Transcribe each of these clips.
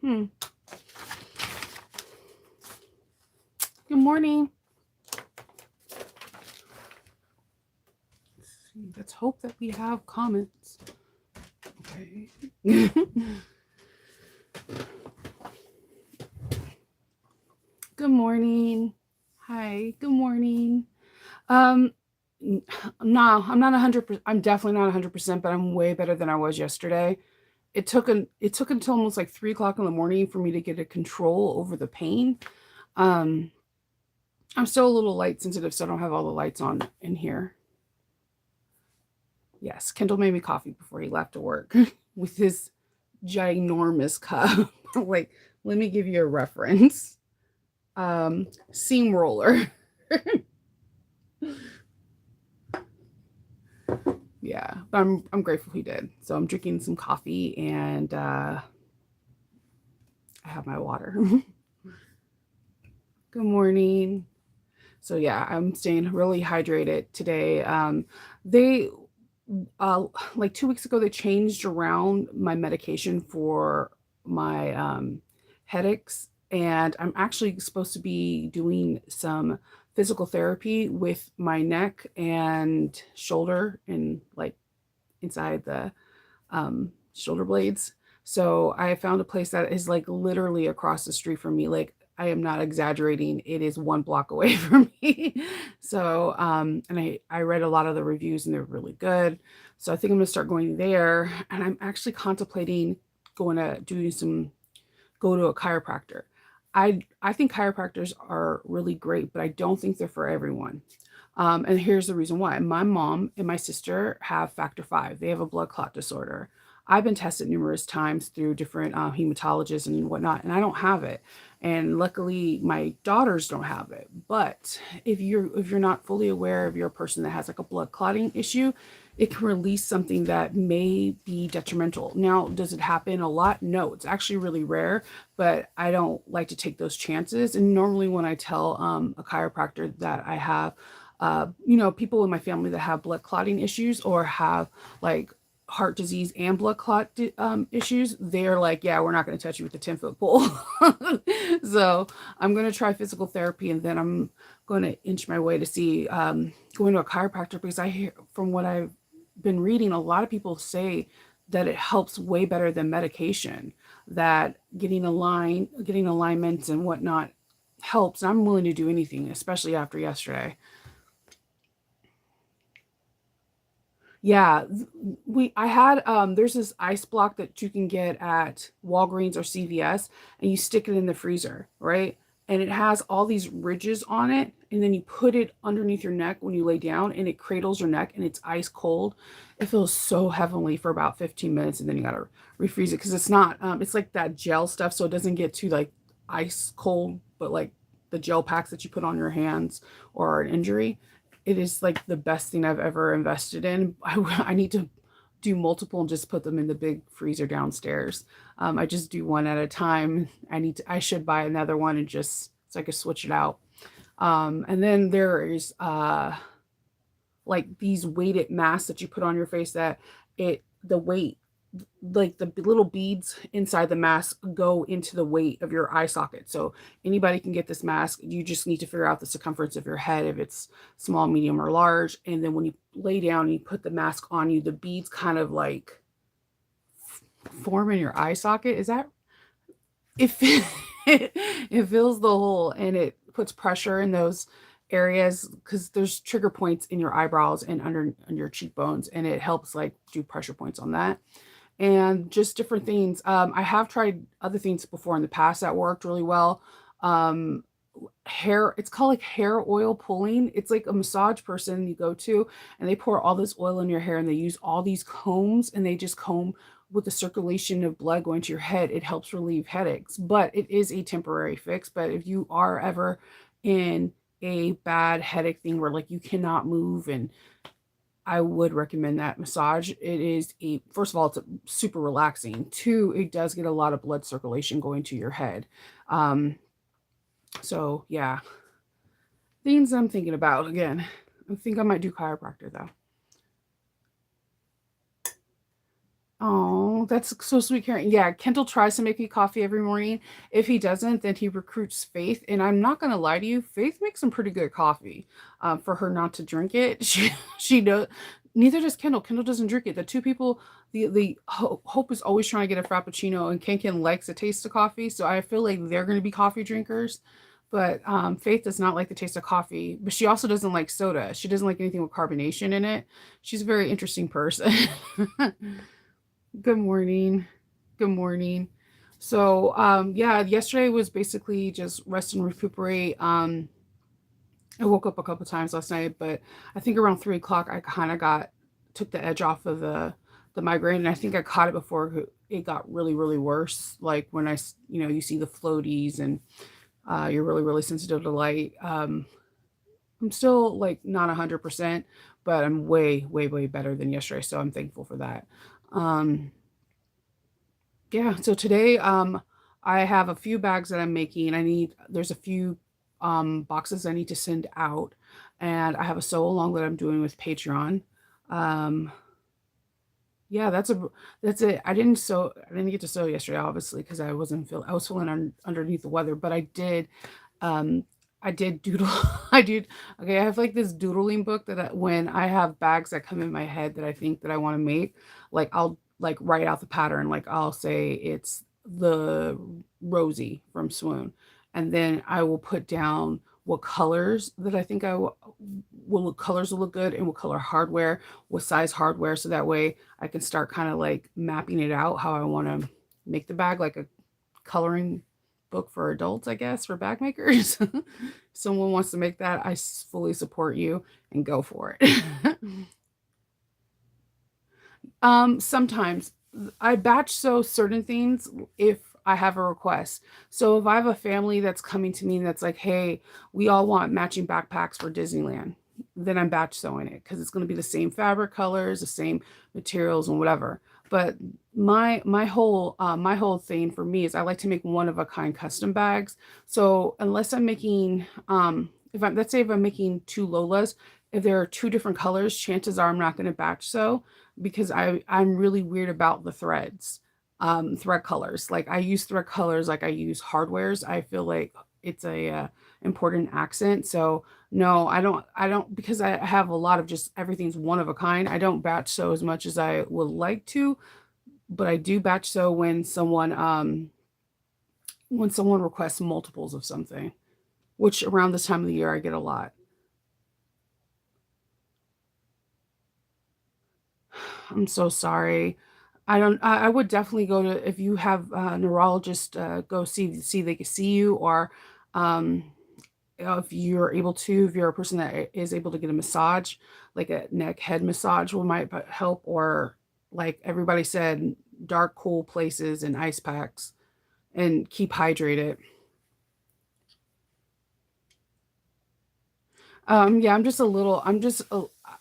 Hmm. Good morning. Let's see. Let's hope that we have comments. Okay. Good morning. Hi. Good morning. Um, no, I'm not 100%. I'm definitely not 100%, but I'm way better than I was yesterday. It took until almost like 3 o'clock in the morning for me to get a control over the pain. Um, I'm still a little light sensitive, so I don't have all the lights on in here. Yes, Kendall made me coffee before he left to work with his ginormous cup. Like, let me give you a reference. Seam roller. Yeah, but I'm grateful he did. So I'm drinking some coffee and I have my water. Good morning. So yeah, I'm staying really hydrated today. They uh like 2 weeks ago they changed around my medication for my headaches, and I'm actually supposed to be doing some physical therapy with my neck and shoulder and like inside the shoulder blades. So I found a place that is like literally across the street from me. Like, I am not exaggerating. It is 1 block away from me. So, and I read a lot of the reviews and they're really good. So I think I'm gonna start going there. And I'm actually contemplating going to do some go to a chiropractor. I think chiropractors are really great, but I don't think they're for everyone. And here's the reason why. My mom and my sister have factor V. They have a blood clot disorder. I've been tested numerous times through different hematologists and whatnot, and I don't have it. And luckily, my daughters don't have it. But if you're not fully aware of you're a person that has like a blood clotting issue, it can release something that may be detrimental. Now, does it happen a lot? No, it's actually really rare, but I don't like to take those chances. And normally, when I tell a chiropractor that I have people in my family that have blood clotting issues or have like heart disease and blood clot issues, they're like, yeah, we're not going to touch you with the 10-foot pole. So I'm going to try physical therapy, and then I'm going to inch my way to see going to a chiropractor, because I hear from what I've been reading, a lot of people say that it helps way better than medication, that getting alignments and whatnot helps. And I'm willing to do anything, especially after yesterday. Yeah, we I had there's this ice block that you can get at Walgreens or CVS, and you stick it in the freezer, right? And it has all these ridges on it, and then you put it underneath your neck when you lay down, and it cradles your neck, and it's ice cold. It feels so heavenly for about 15 minutes, and then you gotta refreeze it because it's not it's like that gel stuff, so it doesn't get too like ice cold, but like the gel packs that you put on your hands or an injury. It is like the best thing I've ever invested in. I need to do multiple and just put them in the big freezer downstairs. I just do one at a time. I should buy another one and just so I could switch it out. And then there is like these weighted masks that you put on your face that the weight, like the little beads inside the mask go into the weight of your eye socket. So anybody can get this mask. You just need to figure out the circumference of your head, if it's small, medium, or large. And then when you lay down and you put the mask on you, the beads kind of like form in your eye socket. Is that it? It fills the hole and it puts pressure in those areas because there's trigger points in your eyebrows and under your cheekbones, and it helps like do pressure points on that and just different things. I have tried other things before in the past that worked really well. Um, it's called like hair oil pulling. It's like a massage person you go to, and they pour all this oil in your hair, and they use all these combs, and they just comb with the circulation of blood going to your head. It helps relieve headaches, but it is a temporary fix. But if you are ever in a bad headache thing where like you cannot move, and I would recommend that massage. It is first of all, it's super relaxing. Two, it does get a lot of blood circulation going to your head. Um, so yeah, things I'm thinking about again. I think I might do chiropractor though. Oh, Oh, that's so sweet, Karen. Yeah, Kendall tries to make me coffee every morning. If he doesn't, then he recruits Faith. And I'm not gonna lie to you, Faith makes some pretty good coffee. For her not to drink it, she does. Neither does Kendall. Kendall doesn't drink it. The two people, Hope is always trying to get a frappuccino, and Ken likes the taste of coffee. So I feel like they're gonna be coffee drinkers. But Faith does not like the taste of coffee, but she also doesn't like soda. She doesn't like anything with carbonation in it. She's a very interesting person. Good morning. Good morning. So, yeah, yesterday was basically just rest and recuperate. I woke up a couple times last night, but I think around 3 o'clock, I kind of took the edge off of the migraine, and I think I caught it before it got really, really worse. Like when you see the floaties and you're really, really sensitive to light. I'm still like not 100%, but I'm way, way, way better than yesterday. So I'm thankful for that. Um, Yeah, so today, I have a few bags that I'm making. There's a few boxes I need to send out, and I have a sew along that I'm doing with Patreon. Um, yeah, that's it. I didn't get to sew yesterday, obviously, because I was feeling underneath the weather, but um, I did doodle. I did. Okay, I have like this doodling book when I have bags that come in my head that I think that I want to make, like I'll like write out the pattern. Like I'll say it's the Rosie from Swoon, and then I will put down what colors that I think colors will look good, and what color hardware, what size hardware, so that way I can start kind of like mapping it out how I want to make the bag, like a coloring book for adults, I guess, for bag makers. Someone wants to make that, I fully support you and go for it. Sometimes I batch sew certain things if I have a request. So if I have a family that's coming to me and that's like, hey, we all want matching backpacks for Disneyland, then I'm batch sewing it because it's going to be the same fabric colors, the same materials and whatever. But my whole thing for me is I like to make one of a kind custom bags. So unless I'm making if I'm let's say if I'm making two Lolas, if there are two different colors, chances are I'm not going to batch sew because I'm really weird about the threads, thread colors. Like I use thread colors like I use hardwares. I feel like it's a important accent. So no, I don't because I have a lot of just everything's one of a kind. I don't batch sew as much as I would like to, but I do batch sew when someone requests multiples of something, which around this time of the year I get a lot. I'm so sorry. I don't. I would definitely go to if you have a neurologist. Go see they can see you, or um, if you're able to, if you're a person that is able to get a massage, like a neck head massage, will might help. Or like everybody said, dark, cool places and ice packs, and keep hydrated. Yeah, I'm just a little.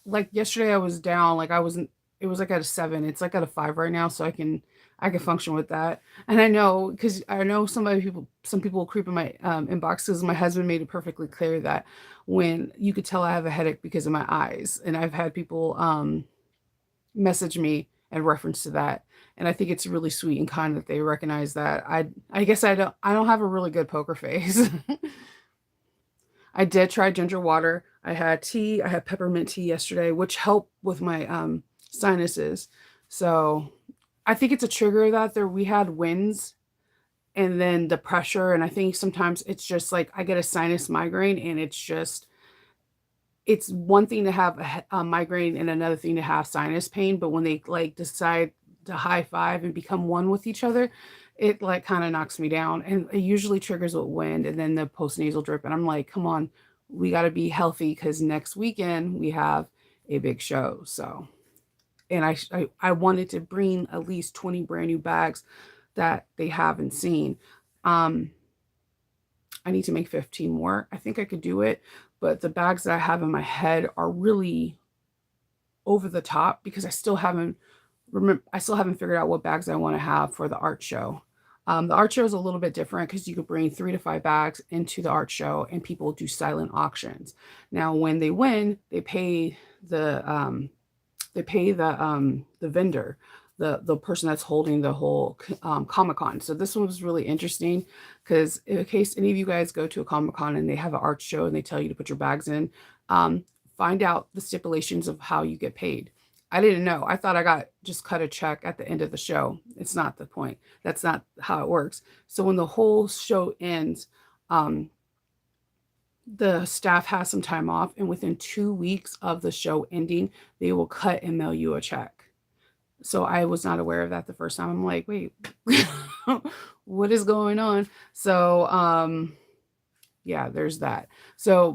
Like yesterday, I was down. Like I wasn't. It was like at a 7. It's like at a 5 right now, so I can function with that. And I know because I know some people will creep in my inbox because my husband made it perfectly clear that when you could tell I have a headache because of my eyes, and I've had people message me in reference to that. And I think it's really sweet and kind that they recognize that. I guess I don't have a really good poker face. I did try ginger water. I had tea. I had peppermint tea yesterday, which helped with my sinuses. So I think it's a trigger that there we had winds and then the pressure. And I think sometimes it's just like I get a sinus migraine, and it's one thing to have a migraine and another thing to have sinus pain. But when they like decide to high five and become one with each other, it like kind of knocks me down. And it usually triggers with wind and then the postnasal drip. And I'm like, come on, we got to be healthy because next weekend we have a big show. So, and I wanted to bring at least 20 brand new bags that they haven't seen. Um, I need to make 15 more. I think I could do it, but the bags that I have in my head are really over the top because I still haven't figured out what bags I want to have for the art show. The art show is a little bit different because you could bring 3 to 5 bags into the art show, and people do silent auctions. Now, when they win, the vendor the person that's holding the whole Comic-Con. So this one was really interesting because in case any of you guys go to a Comic-Con and they have an art show and they tell you to put your bags in, find out the stipulations of how you get paid. I didn't know. I thought I got just cut a check at the end of the show. It's not the point. That's not how it works. So when the whole show ends, um, the staff has some time off, and within 2 weeks of the show ending, they will cut and mail you a check. So I was not aware of that the first time. I'm like, wait, what is going on? So yeah, there's that. So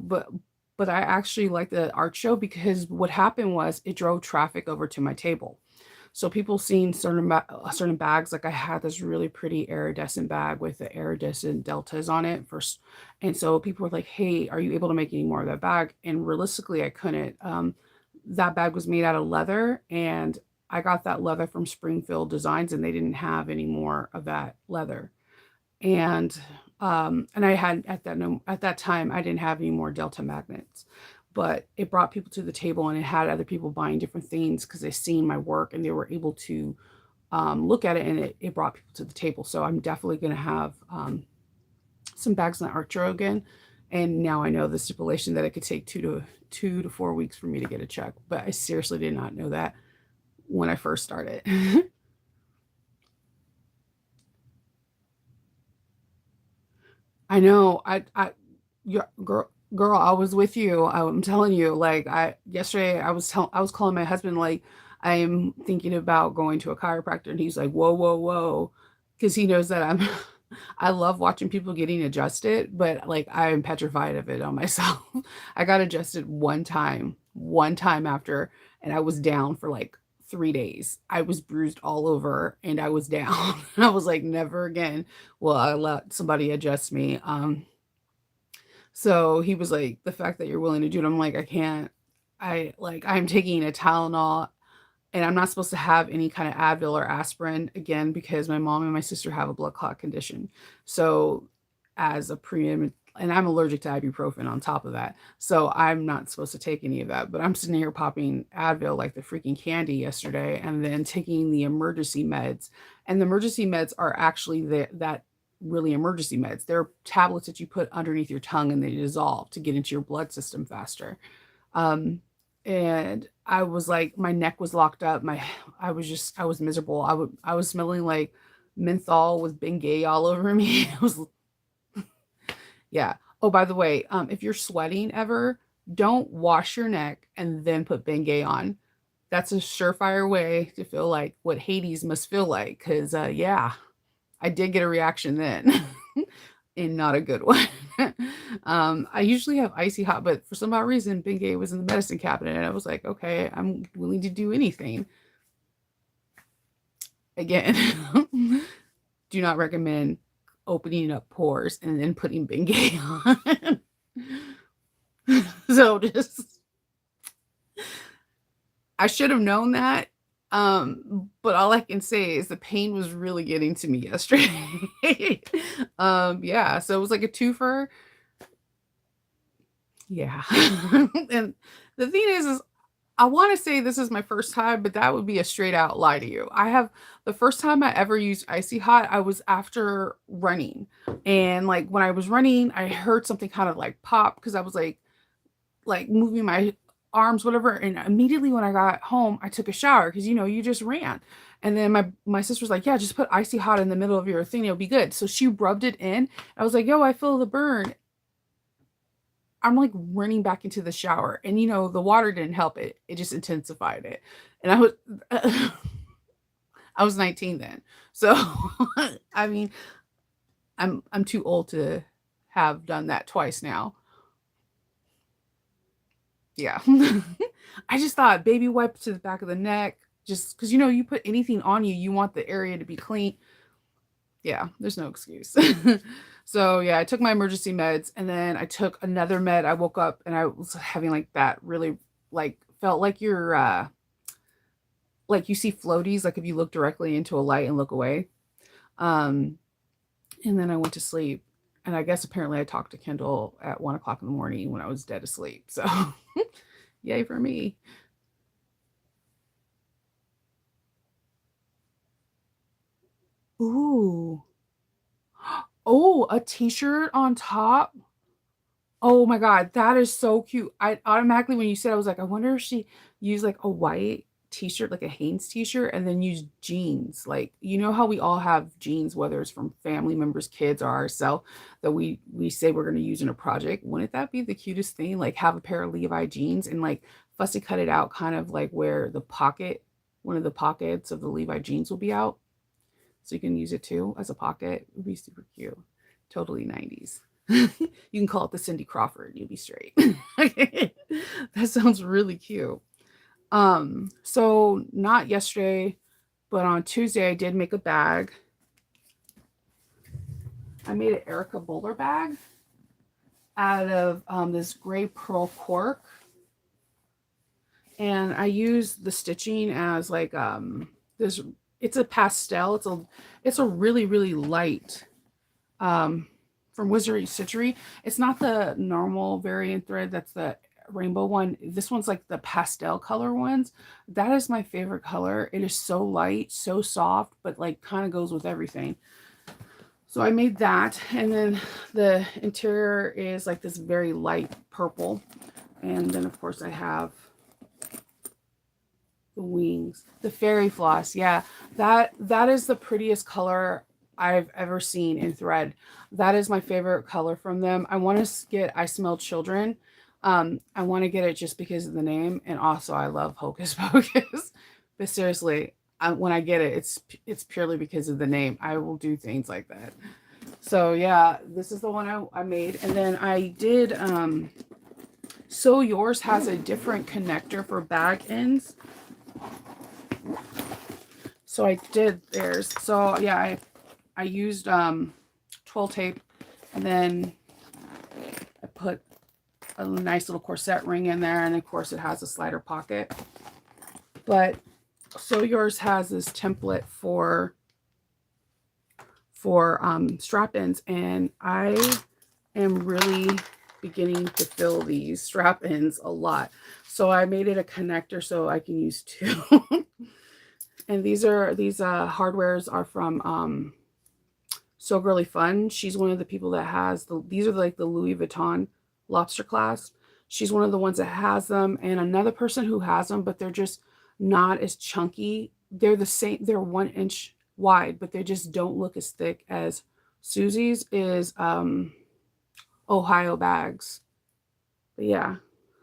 but I actually like the art show because what happened was it drove traffic over to my table. So people seen certain bags, like I had this really pretty iridescent bag with the iridescent deltas on it first, and so people were like, "Hey, are you able to make any more of that bag?" And realistically, I couldn't. That bag was made out of leather, and I got that leather from Springfield Designs, and they didn't have any more of that leather. And I had at that time I didn't have any more Delta magnets, but it brought people to the table and it had other people buying different things because they seen my work and they were able to look at it, and it brought people to the table. So I'm definitely going to have some bags in the art show again. And now I know the stipulation that it could take 2 to 4 weeks for me to get a check, but I seriously did not know that when I first started. I know. Your girl, I was with you. I'm telling you, like yesterday I was calling my husband like I am thinking about going to a chiropractor, and he's like, "Whoa, whoa, whoa," because he knows that I'm I love watching people getting adjusted, but like I am petrified of it on myself. I got adjusted one time after, and I was down for like 3 days. I was bruised all over and I was down. I was like, never again will I let somebody adjust me. So he was like, the fact that you're willing to do it, I'm like, I can't. I'm taking a Tylenol, and I'm not supposed to have any kind of Advil or aspirin again because my mom and my sister have a blood clot condition. So as a preeminent, and I'm allergic to ibuprofen on top of that. So I'm not supposed to take any of that. But I'm sitting here popping Advil like the freaking candy yesterday and then taking the emergency meds. And the emergency meds are actually that really emergency meds. They're tablets that you put underneath your tongue and they dissolve to get into your blood system faster. Um, and I was like, my neck was locked up. I was miserable. I was smelling like menthol with Bengay all over me. It was, yeah. Oh, by the way, if you're sweating ever, don't wash your neck and then put Bengay on. That's a surefire way to feel like what Hades must feel like. Cause yeah, I did get a reaction then. And not a good one. I usually have icy hot, but for some odd reason, Bengay was in the medicine cabinet, and I was like, okay, I'm willing to do anything. Again, do not recommend opening up pores and then putting Bengay on. So just, I should have known that. But all I can say is the pain was really getting to me yesterday. Yeah, so it was like a twofer. Yeah. And the thing is I want to say this is my first time, but that would be a straight out lie to you. I have the first time I ever used icy hot, I was after running. And like when I was running, I heard something kind of like pop because I was like moving my arms, whatever. And immediately when I got home, I took a shower because you just ran. And then my sister's like, yeah, just put icy hot in the middle of your thing, it'll be good. So she rubbed it in. I was like, yo, I feel the burn. I'm like running back into the shower, and the water didn't help it. It just intensified it. And I was 19 then. So I mean, I'm too old to have done that twice now. Yeah. I just thought baby wipe to the back of the neck, just because you put anything on you, you want the area to be clean. Yeah, there's no excuse. So yeah, I took my emergency meds, and then I took another med. I woke up and I was having like that really like felt like you're like you see floaties, like if you look directly into a light and look away. Um, and then I went to sleep. And I guess apparently I talked to Kendall at 1 o'clock in the morning when I was dead asleep. So yay for me. Ooh. Oh, a t-shirt on top. Oh my god, that is so cute. I automatically when you said I was like, I wonder if she used like a white t-shirt, like a Hanes t-shirt, and then used jeans. Like, you know how we all have jeans, whether it's from family members, kids, or ourselves, that we say we're gonna use in a project. Wouldn't that be the cutest thing? Like have a pair of Levi jeans and like fussy cut it out kind of like where the pocket, one of the pockets of the Levi jeans will be out. So you can use it too as a pocket. It would be super cute. Totally 90s. You can call it the Cindy Crawford. You'll be straight. That sounds really cute. So not yesterday, but on Tuesday I did make a bag. I made an Erica Bowler bag out of this gray pearl cork. And I used the stitching as like this, it's a pastel. It's a really, really light from Wizardry Stitchery. It's not the normal variant thread, that's the rainbow one. This one's like the pastel color ones. That is my favorite color. It is so light, so soft, but like kind of goes with everything. So I made that, and then the interior is like this very light purple. And then of course I have the wings, the fairy floss. Yeah, that is the prettiest color I've ever seen in thread. That is my favorite color from them. I want to get I Smell Children. I want to get it just because of the name, and also I love Hocus Pocus. But seriously, when I get it, it's purely because of the name. I will do things like that. So yeah, this is the one I made, and then I did. So Yours has a different connector for bag ends. So I did theirs. So yeah, I used 12 tape, and then I put a nice little corset ring in there, and of course it has a slider pocket. But So Yours has this template for strap ends, and I am really beginning to fill these strap ends a lot. So I made it a connector so I can use two. And these hardwares are from So Girly Fun. She's one of the people that has these are like the Louis Vuitton lobster clasp. She's one of the ones that has them, and another person who has them, but they're just not as chunky. They're the same, they're 1 inch wide, but they just don't look as thick as Susie's is Ohio bags. But yeah,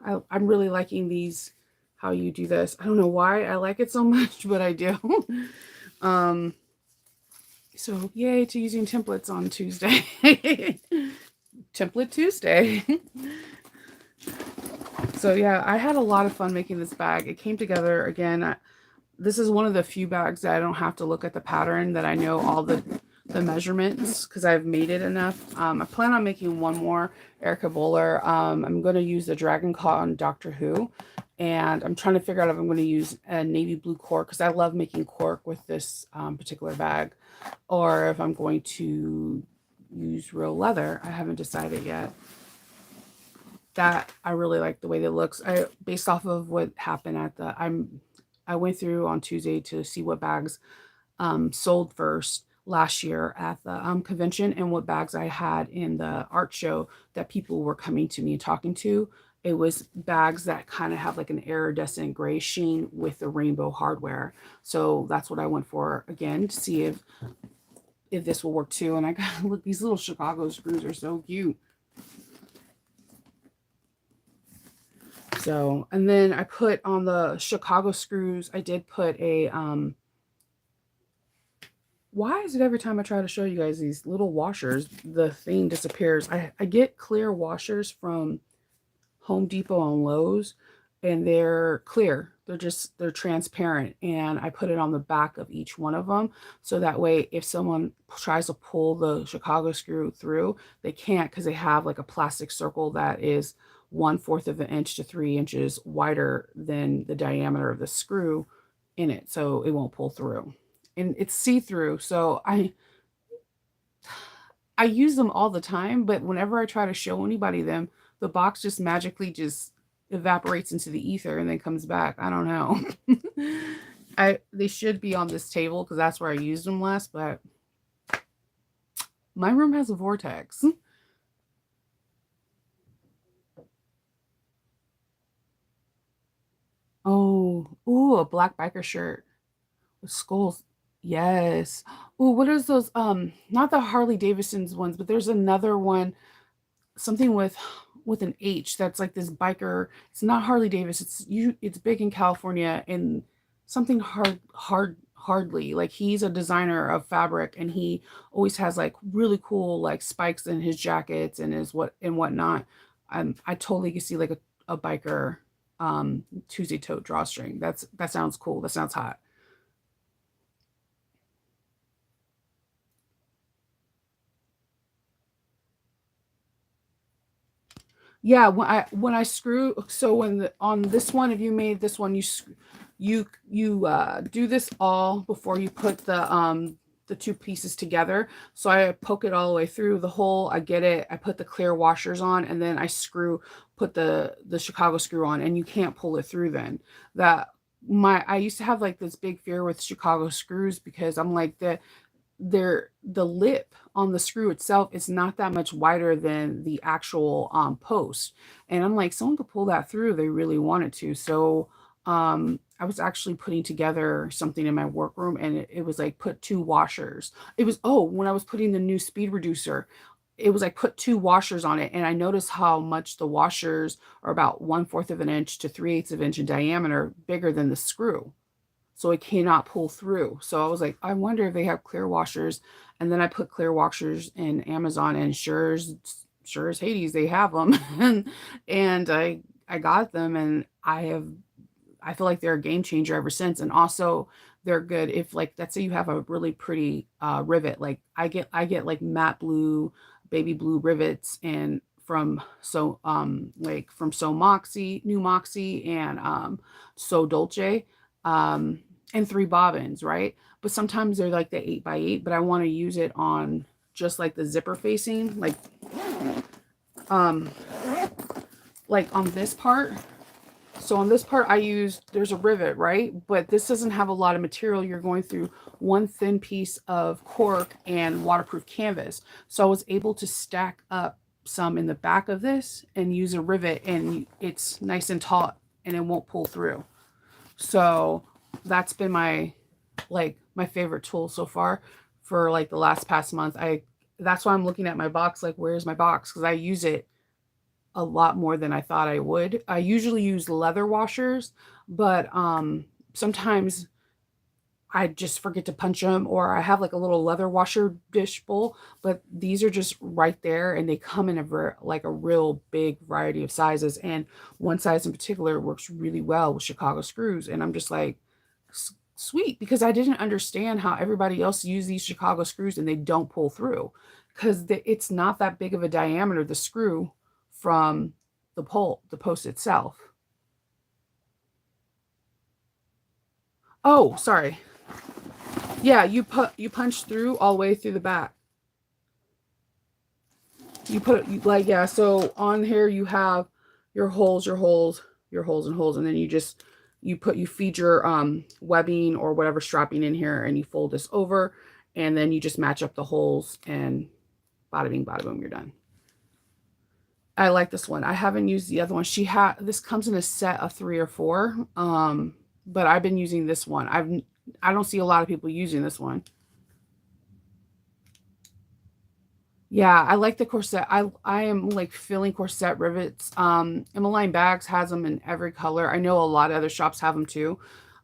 I'm really liking these, how you do this. I don't know why I like it so much, but I do. So yay to using templates on Tuesday. Template Tuesday. So yeah, I had a lot of fun making this bag. It came together again. This is one of the few bags that I don't have to look at the pattern, that I know all the measurements because I've made it enough. I plan on making one more Erica Bowler. I'm going to use the Dragon Con Doctor Who, and I'm trying to figure out if I'm going to use a navy blue cork because I love making cork with this particular bag, or if I'm going to use real leather. I haven't decided yet. That I really like the way that looks. Based off of what happened at I went through on Tuesday to see what bags sold first last year at the convention, and what bags I had in the art show that people were coming to me and talking to. It was bags that kind of have like an iridescent gray sheen with the rainbow hardware. So that's what I went for again, to see if this will work too. And I got, look, these little Chicago screws are so cute. So, and then I put on the Chicago screws, I did put a, why is it every time I try to show you guys these little washers, the thing disappears? I get clear washers from Home Depot and Lowe's, and they're clear. They're transparent. And I put it on the back of each one of them. So that way, if someone tries to pull the Chicago screw through, they can't, because they have like a plastic circle that is 1/4 of an inch to 3 inches wider than the diameter of the screw in it. So it won't pull through, and it's see-through. So I use them all the time, but whenever I try to show anybody them, the box just magically just evaporates into the ether and then comes back. I don't know. They should be on this table because that's where I used them last, but My room has a vortex. Oh, ooh, a black biker shirt with skulls. Yes. Ooh, what is those? Not the Harley Davidson's ones, but there's another one, something with an H that's like this biker. It's not Harley Davidson. It's big in California and something hardly. Like he's a designer of fabric and he always has like really cool like spikes in his jackets and his whatnot. I totally can see like a biker Tuesday tote drawstring. That sounds cool. That sounds hot. Yeah, when I screw, so on this one, if you made this one, you do this all before you put the two pieces together. So I poke it all the way through the hole. I get it. I put the clear washers on, and then put the Chicago screw on, and you can't pull it through then. That my I used to have like this big fear with Chicago screws because I'm like the lip on the screw itself is not that much wider than the actual post, and I'm like, someone could pull that through, they really wanted to. So I was actually putting together something in my workroom, and it was like put two washers. It was, oh, when I was putting the new speed reducer, it was like put two washers on it, and I noticed how much the washers are about 1/4 of an inch to 3/8 of an inch in diameter, bigger than the screw, so it cannot pull through. So I was like, I wonder if they have clear washers. And then I put clear washers in Amazon, and sure as Hades, they have them. and I got them, and I feel like they're a game changer ever since. And also they're good if, like, let's say you have a really pretty rivet. Like I get like matte blue, baby blue rivets and from So Moxie, New Moxie, and So Dolce, and three bobbins, right? But sometimes they're like the 8x8, but I want to use it on just like the zipper facing, um like on this part. So on this part, there's a rivet, right? But this doesn't have a lot of material. You're going through one thin piece of cork and waterproof canvas. So I was able to stack up some in the back of this and use a rivet, and it's nice and taut and it won't pull through. So that's been my favorite tool so far for like the last past month. I That's why I'm looking at my box, like, where's my box? Because I use it a lot more than I thought I would. I usually use leather washers, but sometimes I just forget to punch them, or I have like a little leather washer dish bowl, but these are just right there, and they come in like a real big variety of sizes. And one size in particular works really well with Chicago screws. And I'm just like, Sweet," because I didn't understand how everybody else use these Chicago screws and they don't pull through, because it's not that big of a diameter, the screw from the post itself. Oh, sorry. Yeah, you punch through all the way through the back. Like, yeah. So on here you have your holes and holes, and then you feed your webbing or whatever strapping in here, and you fold this over, and then you just match up the holes, and bada bing, bada boom, you're done. I like this one. I haven't used the other one. This comes in a set of 3 or 4. But I've been using this one. I don't see a lot of people using this one. Yeah, I like the corset. I am like filling corset rivets. Emmeline Bags has them in every color. I know a lot of other shops have them too.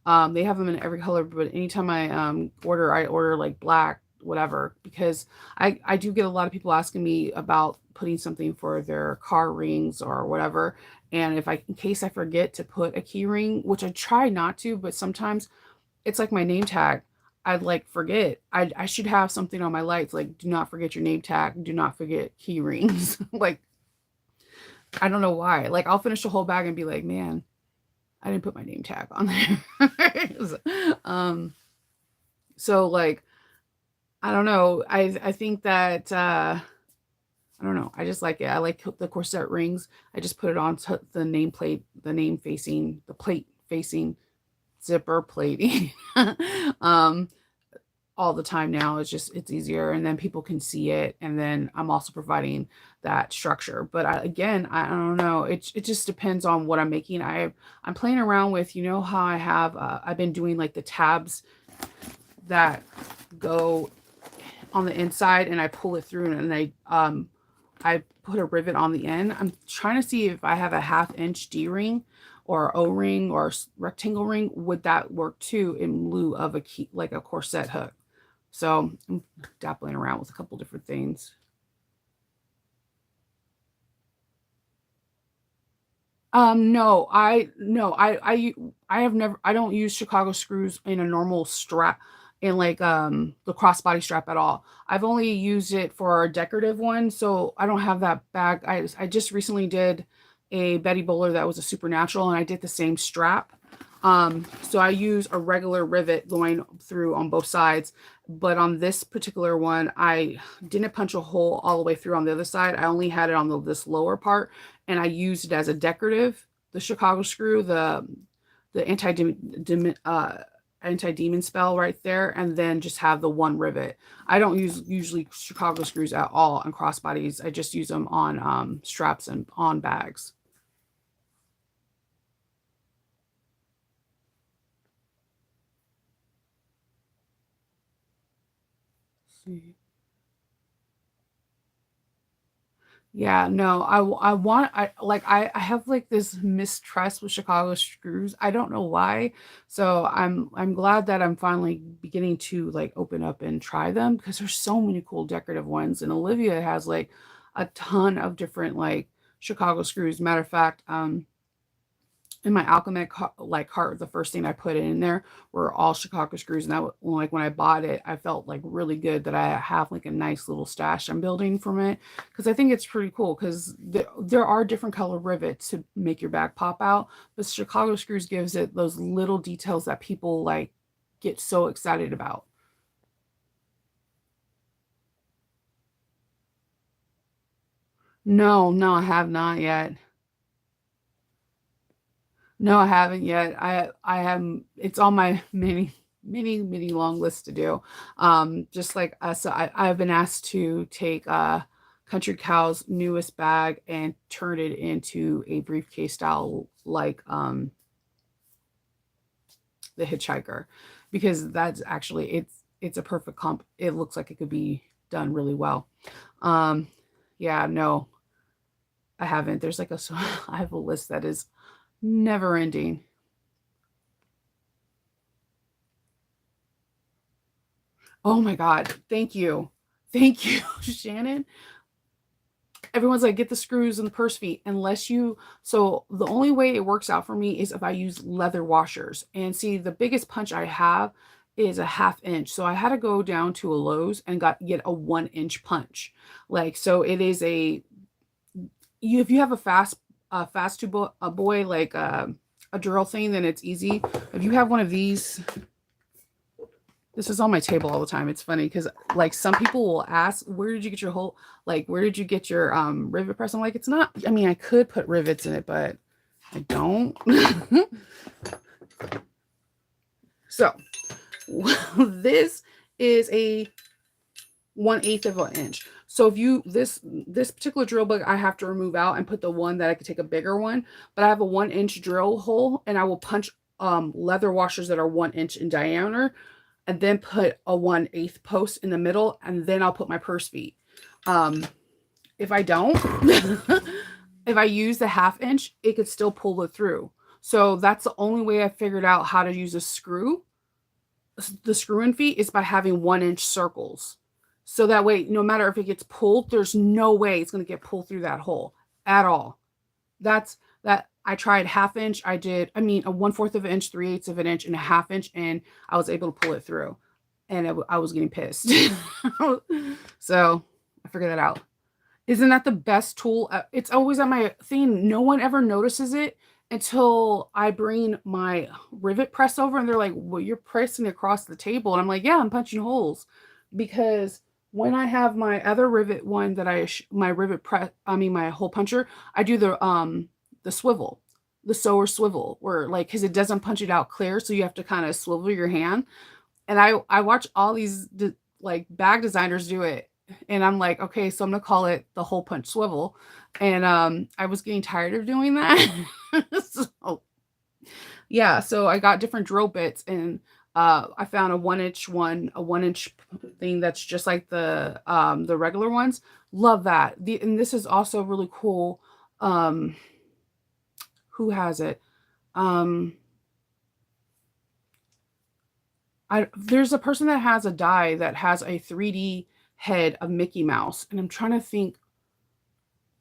They have them in every color, but anytime I order like black, whatever, because I do get a lot of people asking me about putting something for their car rings or whatever. And in case I forget to put a key ring, which I try not to, but sometimes it's like my name tag. I'd like forget. I should have something on my lights like, do not forget your name tag, do not forget key rings. Like, I don't know why. Like, I'll finish the whole bag and be like, man, I didn't put my name tag on there. So like, I don't know. I think that I don't know. I just like it. I like the corset rings. I just put it on the nameplate, the plate facing zipper plating. um all the time now. It's easier, and then people can see it, and then I'm also providing that structure. But I don't know. It just depends on what I'm making. I'm playing around with, you know how I've been doing like the tabs that go on the inside, and I pull it through, and I put a rivet on the end. I'm trying to see if I have a 1/2 inch D-ring or O-ring or rectangle ring. Would that work too in lieu of a key, like a corset hook? So I'm dabbling around with a couple different things. I have never, I don't use Chicago screws in a normal strap, in like the crossbody strap at all. I've only used it for a decorative one, so I don't have that bag. I just recently did a Betty Bowler that was a supernatural, and I did the same strap. So I use a regular rivet going through on both sides, but on this particular one, I didn't punch a hole all the way through on the other side. I only had it on this lower part, and I used it as a decorative. The Chicago screw, the anti-demon spell right there, and then just have the one rivet. I don't use usually Chicago screws at all on crossbodies. I just use them on straps and on bags. See. Yeah, no, I want, I have like this mistrust with Chicago screws. I don't know why. So I'm glad that I'm finally beginning to like open up and try them, because there's so many cool decorative ones. And Olivia has like a ton of different like Chicago screws. Matter of fact, in my alchemic like cart, the first thing I put in there were all Chicago screws, and like when I bought it, I felt like really good that I have like a nice little stash I'm building from it, because I think it's pretty cool, because there are different color rivets to make your bag pop out, but Chicago screws gives it those little details that people like get so excited about. No, no, I have not yet. No, I haven't yet. I have, it's on my many long list to do. Just like so I've been asked to take Country Cow's newest bag and turn it into a briefcase style, like the Hitchhiker, because that's actually, it's a perfect comp. It looks like it could be done really well. Um yeah, no, I haven't. There's like a so I have a list that is never ending. Oh my God. Thank you. Thank you, Shannon. Everyone's like, get the screws and the purse feet, unless you, so the only way it works out for me is if I use leather washers. And see, the biggest punch I have is a 1/2 inch. So I had to go down to a Lowe's and get a 1 inch punch. Like, so it is if you have a fast to a boy, like a drill thing, then it's easy. If you have one of these, this is on my table all the time. It's funny because like some people will ask, where did you get your whole, like where did you get your rivet press? I'm like, it's not, I mean, I could put rivets in it, but I don't. So this is a 1/8 of an inch. So if you, this particular drill bug, I have to remove out and put the one that I could take a bigger one, but I have a 1 inch drill hole, and I will punch leather washers that are 1 inch in diameter, and then put a 1/8 post in the middle, and then I'll put my purse feet. Um, if I don't, if I use the 1/2 inch, it could still pull it through. So that's the only way I figured out how to use a screw, the screw in feet, is by having 1 inch circles. So that way, no matter if it gets pulled, there's no way it's going to get pulled through that hole at all. That's that. I tried 1/2 inch. I did, I mean, a 1/4 of an inch, 3/8 of an inch, and a 1/2 inch, and I was able to pull it through. And I was getting pissed. So I figured that out. Isn't that the best tool? It's always on my thing. No one ever notices it until I bring my rivet press over, and they're like, well, you're pressing across the table. And I'm like, yeah, I'm punching holes. Because when I have my other rivet one that my rivet press, I mean, my hole puncher, I do the swivel, the sewer swivel, where like, because it doesn't punch it out clear. So you have to kind of swivel your hand. And I watch all these like bag designers do it, and I'm like, okay, so I'm gonna call it the hole punch swivel. And I was getting tired of doing that. So yeah, so I got different drill bits, and I found a 1 inch one, a 1 inch thing that's just like the regular ones. Love that. And this is also really cool. Um, who has it? Um, there's a person that has a die that has a 3D head of Mickey Mouse, and I'm trying to think.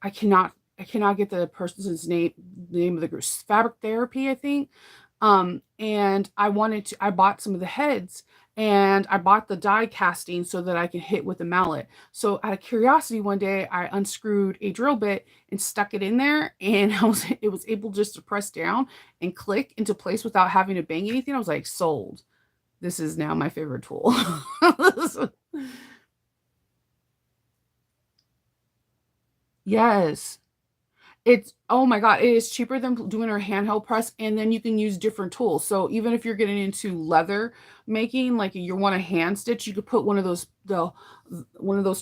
I cannot get the person's name, the name of the group. Fabric Therapy, I think. And I bought some of the heads, and I bought the die casting so that I can hit with a mallet. So out of curiosity, one day I unscrewed a drill bit and stuck it in there, and it was able just to press down and click into place without having to bang anything. I was like, sold. This is now my favorite tool. Yes. It's oh my god, it is cheaper than doing a handheld press, and then you can use different tools. So even if you're getting into leather making, like you want a hand stitch, you could put one of those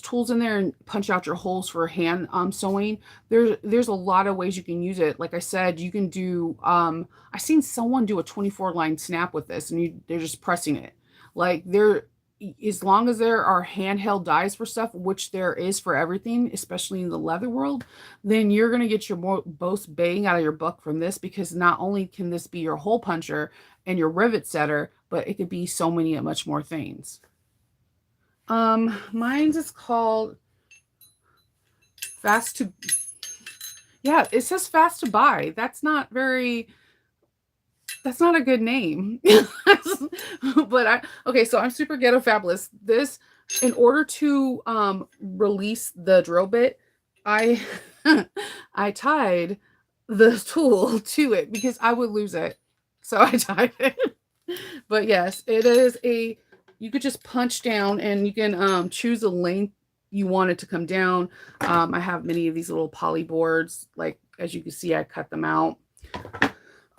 tools in there and punch out your holes for hand sewing. There's a lot of ways you can use it. Like I said, you can do I seen someone do a 24 line snap with this, and they're just pressing it. Like they're as long as there are handheld dies for stuff, which there is for everything, especially in the leather world, then you're going to get your most bang out of your buck from this, because not only can this be your hole puncher and your rivet setter, but it could be so many much more things. Mine's is called Fast to Yeah, it says Fast to Buy. That's not a good name. But okay, so I'm super ghetto fabulous. This, in order to release the drill bit, I I tied the tool to it because I would lose it. So I tied it. But yes, it is a you could just punch down, and you can choose a length you want it to come down. I have many of these little poly boards. Like as you can see, I cut them out.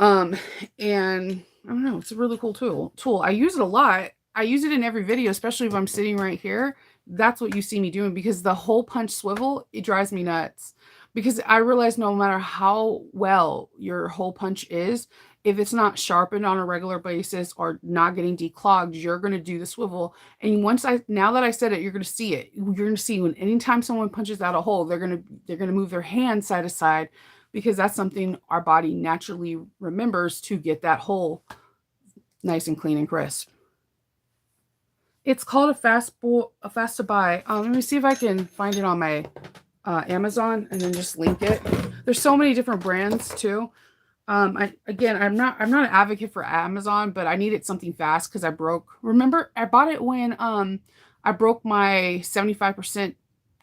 Um, and I don't know, it's a really cool tool. I use it a lot. I use it in every video, especially if I'm sitting right here. That's what you see me doing, because the hole punch swivel, it drives me nuts. Because I realize no matter how well your hole punch is, if it's not sharpened on a regular basis or not getting declogged, you're going to do the swivel. And now that I said it, you're going to see it. You're going to see when anytime someone punches out a hole, they're going to move their hand side to side, because that's something our body naturally remembers to get that hole nice and clean and crisp. It's called a fast to buy. Let me see if I can find it on my Amazon and then just link it. There's so many different brands too. I'm not an advocate for Amazon, but I needed something fast because remember I bought it when I broke my 75%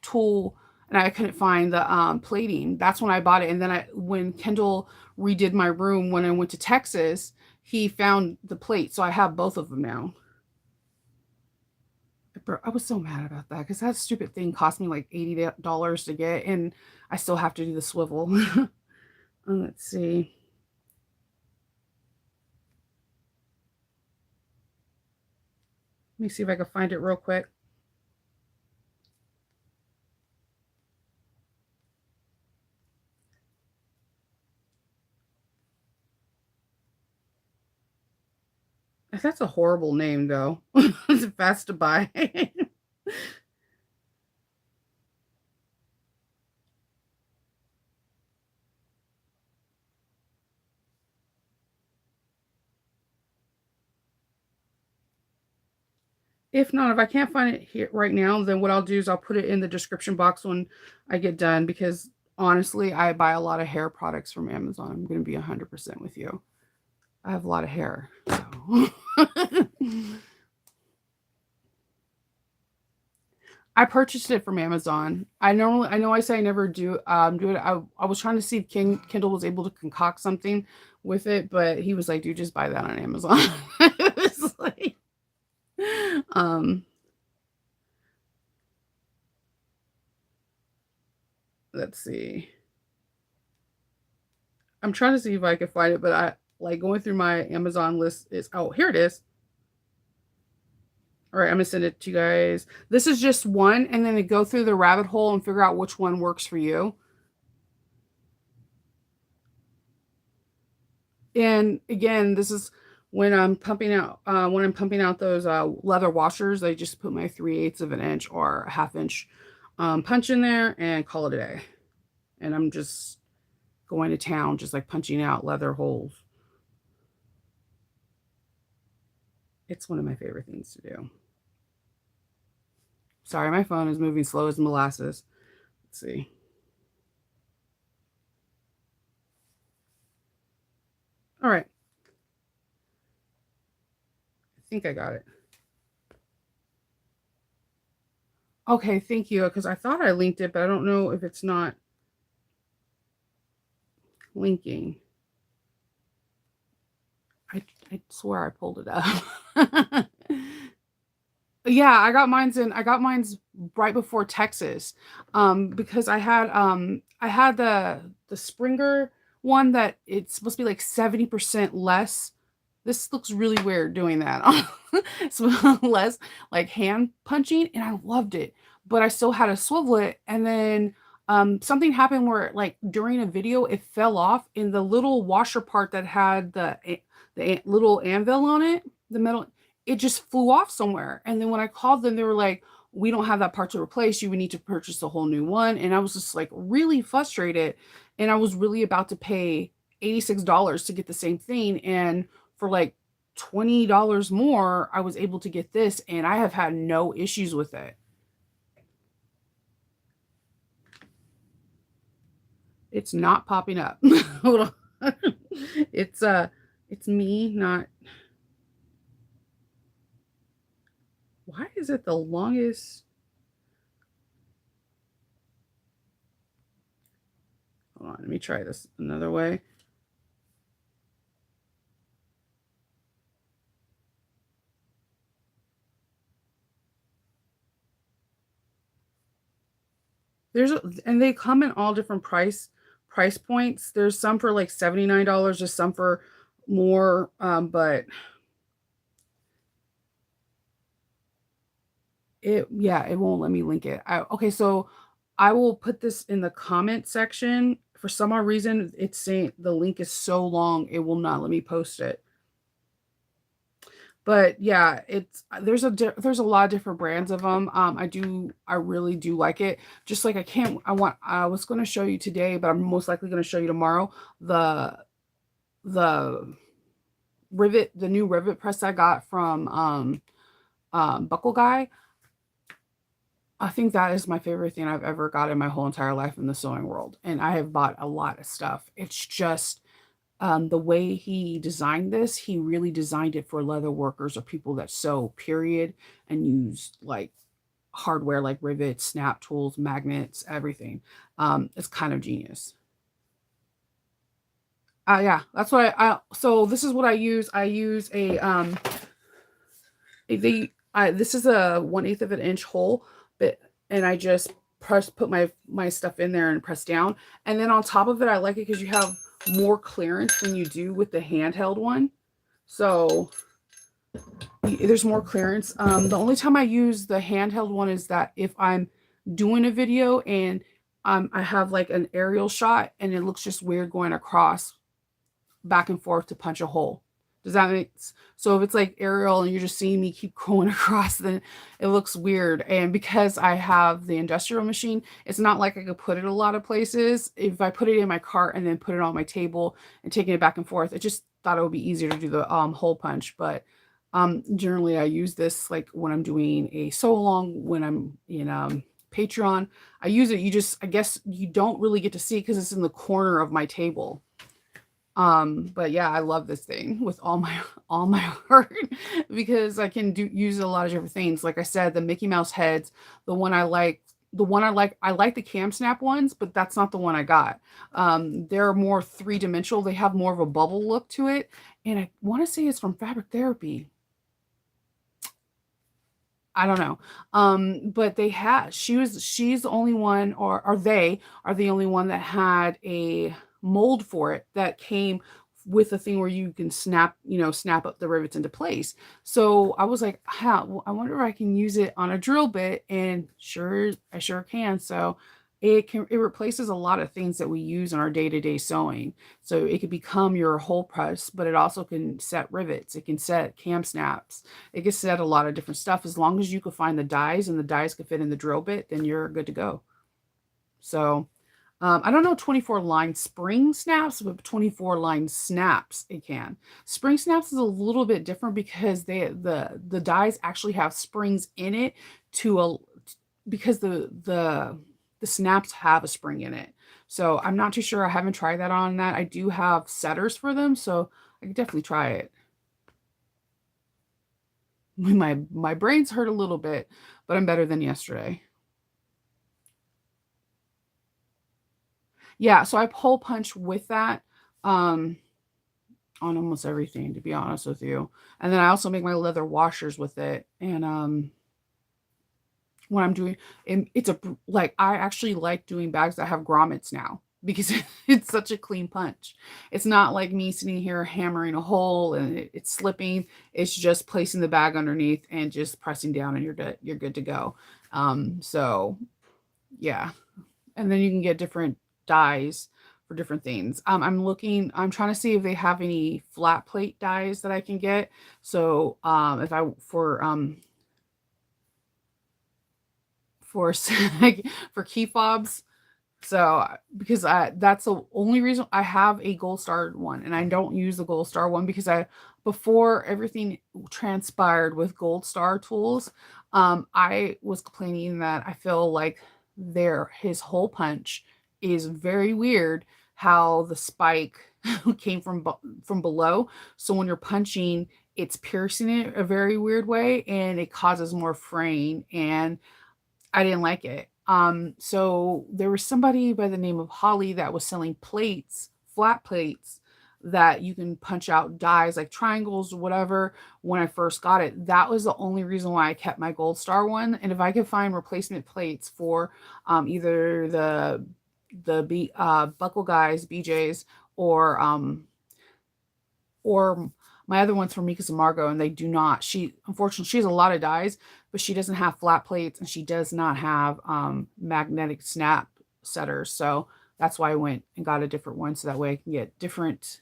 tool, and I couldn't find the plating. That's when I bought it. And then when Kendall redid my room when I went to Texas, he found the plate. So I have both of them now. I was so mad about that because that stupid thing cost me like $80 to get, and I still have to do the swivel. Let's see. Let me see if I can find it real quick. That's a horrible name, though. It's fast to buy. If not, if I can't find it here right now, then what I'll do is I'll put it in the description box when I get done, because honestly, I buy a lot of hair products from Amazon. I'm going to be 100% with you. I have a lot of hair. So. I purchased it from Amazon. I know I say I never do it. I was trying to see if Kindle was able to concoct something with it, but he was like, "Dude, just buy that on Amazon." It was like, um, let's see. I'm trying to see if I can find it, but I like going through my Amazon list is oh, here it is. All right, I'm gonna send it to you guys. This is just one, and then to go through the rabbit hole and figure out which one works for you. And again, this is when I'm pumping out those leather washers. I just put my 3/8 of an inch or a half inch punch in there and call it a day. And I'm just going to town, just like punching out leather holes. It's one of my favorite things to do. Sorry, my phone is moving slow as molasses. Let's see. All right. I think I got it. Okay, thank you. Because I thought I linked it, but I don't know if it's not linking. I swear I pulled it up. Yeah, I got mine's right before Texas. Because I had the Springer one that it's supposed to be like 70% less. This looks really weird doing that. It's less like hand punching, and I loved it. But I still had to swivel it, and then something happened where like during a video it fell off in the little washer part that had the little anvil on it, the metal, it just flew off somewhere. And then when I called them, they were like, we don't have that part to replace. You would need to purchase a whole new one. And I was just like really frustrated. And I was really about to pay $86 to get the same thing. And for like $20 more, I was able to get this. And I have had no issues with it. It's not popping up. Hold on. It's me, not. Why is it the longest? Hold on, let me try this another way. And they come in all different price points. There's some for like $79, there's some for more, but it won't let me link it. Okay, so I will put this in the comment section. For some odd reason, it's saying the link is so long, it will not let me post it. But yeah, there's a lot of different brands of them. I really do like it. Just like I was going to show you today, but I'm most likely going to show you tomorrow the the new rivet press I got from Buckle Guy. I think that is my favorite thing I've ever got in my whole entire life in the sewing world. And I have bought a lot of stuff. It's just the way he designed this, he really designed it for leather workers or people that sew, period, and use like hardware like rivets, snap tools, magnets, everything. It's kind of genius. Yeah, that's what so this is what I use. I use this is a 1/8 of an inch hole, but and I just put my stuff in there and press down. And then on top of it, I like it because you have more clearance than you do with the handheld one. So there's more clearance. The only time I use the handheld one is that if I'm doing a video and I have like an aerial shot and it looks just weird going across back and forth to punch a hole. Does that make sense? So if it's like aerial and you're just seeing me keep going across, then it looks weird. And because I have the industrial machine, it's not like I could put it a lot of places. If I put it in my cart and then put it on my table and taking it back and forth, I just thought it would be easier to do the hole punch. But generally I use this like when I'm doing a sew along, when I'm in Patreon. I use it. I guess you don't really get to see because it's in the corner of my table. But yeah, I love this thing with all my heart because I can use a lot of different things. Like I said, the Mickey Mouse heads, I like the cam snap ones, but that's not the one I got. They're more three-dimensional. They have more of a bubble look to it. And I want to say it's from Fabric Therapy. I don't know. But she's the only one, or they are the only one that had a mold for it that came with a thing where you can snap, snap up the rivets into place. So I was like, how, I wonder if I can use it on a drill bit, and I sure can. So it replaces a lot of things that we use in our day-to-day sewing. So it could become your hole press, but it also can set rivets. It can set cam snaps. It can set a lot of different stuff. As long as you can find the dies and the dies can fit in the drill bit, then you're good to go. So I don't know 24 line spring snaps, but 24 line snaps it can. Spring snaps is a little bit different because the dies actually have springs in it to a because the snaps have a spring in it. So I'm not too sure. I haven't tried that on that. I do have setters for them, so I could definitely try it. My brains hurt a little bit, but I'm better than yesterday. Yeah, so I hole punch with that, um, on almost everything, to be honest with you. And then I also make my leather washers with it. And when I'm doing, and it's like I actually like doing bags that have grommets now because it's such a clean punch. It's not like me sitting here hammering a hole and it's slipping. It's just placing the bag underneath and just pressing down, and you're good to go. So yeah. And then you can get different dies for different things. I'm trying to see if they have any flat plate dies that I can get. So if I for for key fobs. So because that's the only reason I have a gold star one, and I don't use the gold star one because I before everything transpired with gold star tools, I was complaining that I feel like his hole punch is very weird, how the spike came from below. So when you're punching, it's piercing it a very weird way, and it causes more fraying, and I didn't like it. So there was somebody by the name of Holly that was selling plates, flat plates that you can punch out dies like triangles or whatever. When I first got it, that was the only reason why I kept my gold star one. And if I could find replacement plates for either the buckle guys, BJ's, or my other one's from Mika's and Margot, and they do not. Unfortunately, she has a lot of dies, but she doesn't have flat plates, and she does not have magnetic snap setters. So that's why I went and got a different one, so that way I can get different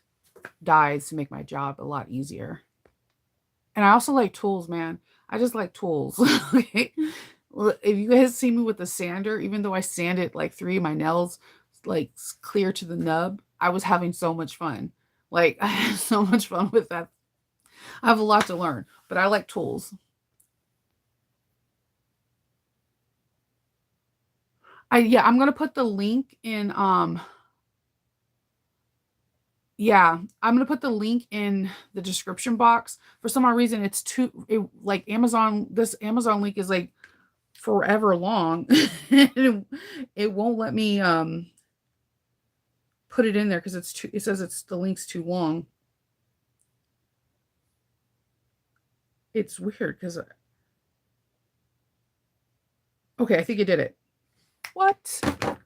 dies to make my job a lot easier. And I also like tools, man. I just like tools. Okay. Well, if you guys see me with the sander, even though I sanded like 3 of my nails like clear to the nub, I was having so much fun. Like I had so much fun with that. I have a lot to learn, but I like tools. Yeah, I'm gonna put the link in yeah, I'm gonna put the link in the description box. For some odd reason, like Amazon, this Amazon link is like forever long. It won't let me put it in there because it says the link's too long. It's weird because okay, I think it did it. What? There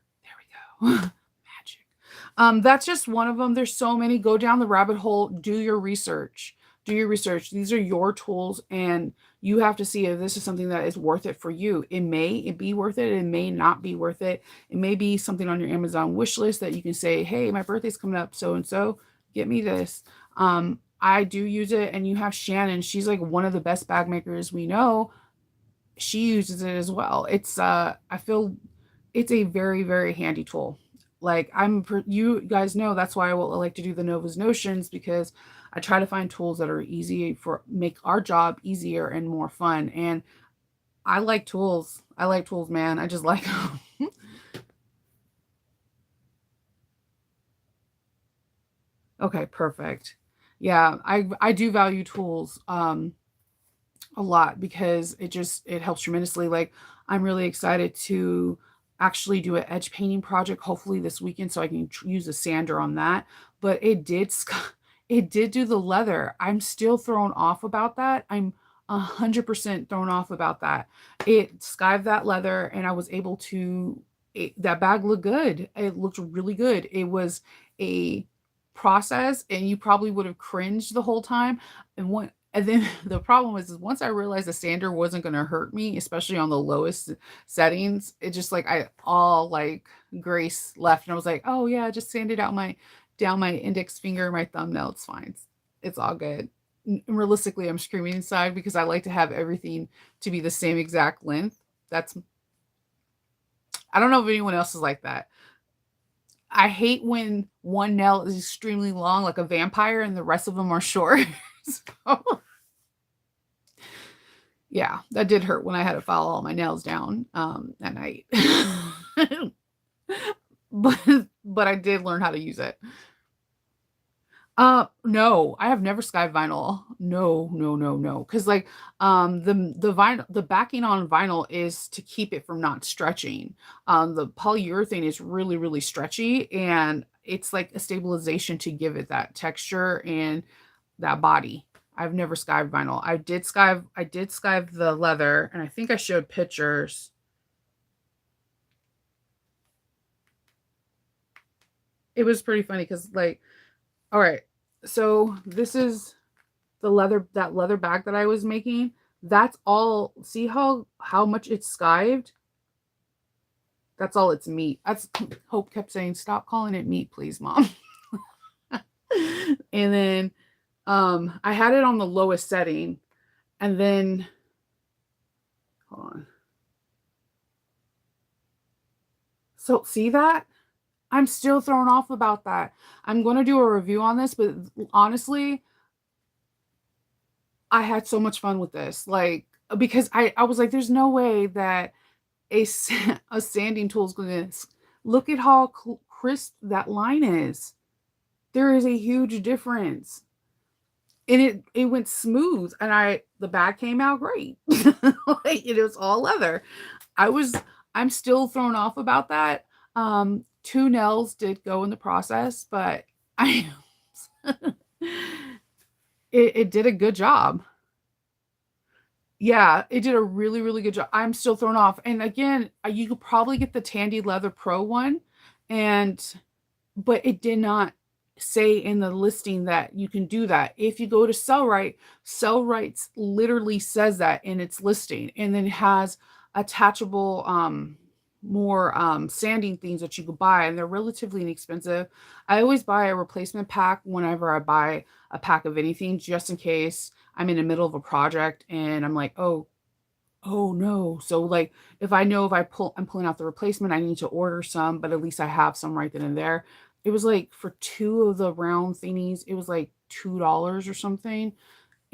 we go. Magic. That's just one of them. There's so many. Go down the rabbit hole. Do your research. Do your research. These are your tools, and you have to see if this is something that is worth it for you. It may be worth it. It may not be worth it. It may be something on your Amazon wish list that you can say, hey, my birthday's coming up, so and so, get me this. I do use it, and you have Shannon. She's like one of the best bag makers we know. She uses it as well. I feel it's a very, very handy tool. Like you guys know that's why I like to do the Nova's Notions, because I try to find tools that are easy for make our job easier and more fun. And I like tools. I like tools, man. I just like them. Okay, perfect. Yeah, I do value tools a lot because it helps tremendously. Like I'm really excited to actually do an edge painting project hopefully this weekend so I can use a sander on that. But it did do the leather. I'm still thrown off about that. I'm 100% thrown off about that. It skived that leather, and I was able to that bag looked good. It looked really good. It was a process, and you probably would have cringed the whole time. And then the problem was is once I realized the sander wasn't gonna hurt me, especially on the lowest settings, it just like I all like grace left, and I was like, "Oh yeah, just sanded out my down my index finger, my thumbnail, it's fine. It's all good." Realistically, I'm screaming inside because I like to have everything to be the same exact length. That's I don't know if anyone else is like that. I hate when one nail is extremely long like a vampire and the rest of them are short. So, yeah, that did hurt when I had to file all my nails down, at night. But but I did learn how to use it. No, I have never skied vinyl. No, no, no, no. Because like, the vinyl, the backing on vinyl is to keep it from not stretching. The polyurethane is really, really stretchy, and it's like a stabilization to give it that texture and that body. I've never skived vinyl. I did skive the leather, and I think I showed pictures. It was pretty funny because like, all right, so this is the leather that leather bag that I was making. That's all. See how much it's skived? That's all it's meat. That's Hope kept saying, "Stop calling it meat, please, mom." And then I had it on the lowest setting, and then hold on. So see that? I'm still thrown off about that. I'm going to do a review on this, but honestly, I had so much fun with this. Like because I was like there's no way that a sanding tool is going to look at how crisp that line is. There is a huge difference. And it went smooth, and the bag came out great. Like it was all leather. I was I'm still thrown off about that. Two nails did go in the process, but I it did a good job. Yeah, it did a really, really good job. I'm still thrown off. And again, you could probably get the Tandy Leather Pro one, and but it did not say in the listing that you can do that. If you go to Sellrite literally says that in its listing, and then has attachable more sanding things that you could buy, and they're relatively inexpensive. I always buy a replacement pack whenever I buy a pack of anything, just in case I'm in the middle of a project and I'm like, oh no. So like if I know if I'm pulling out the replacement, I need to order some, but at least I have some right then and there. It was like for two of the round thingies, it was like $2 or something.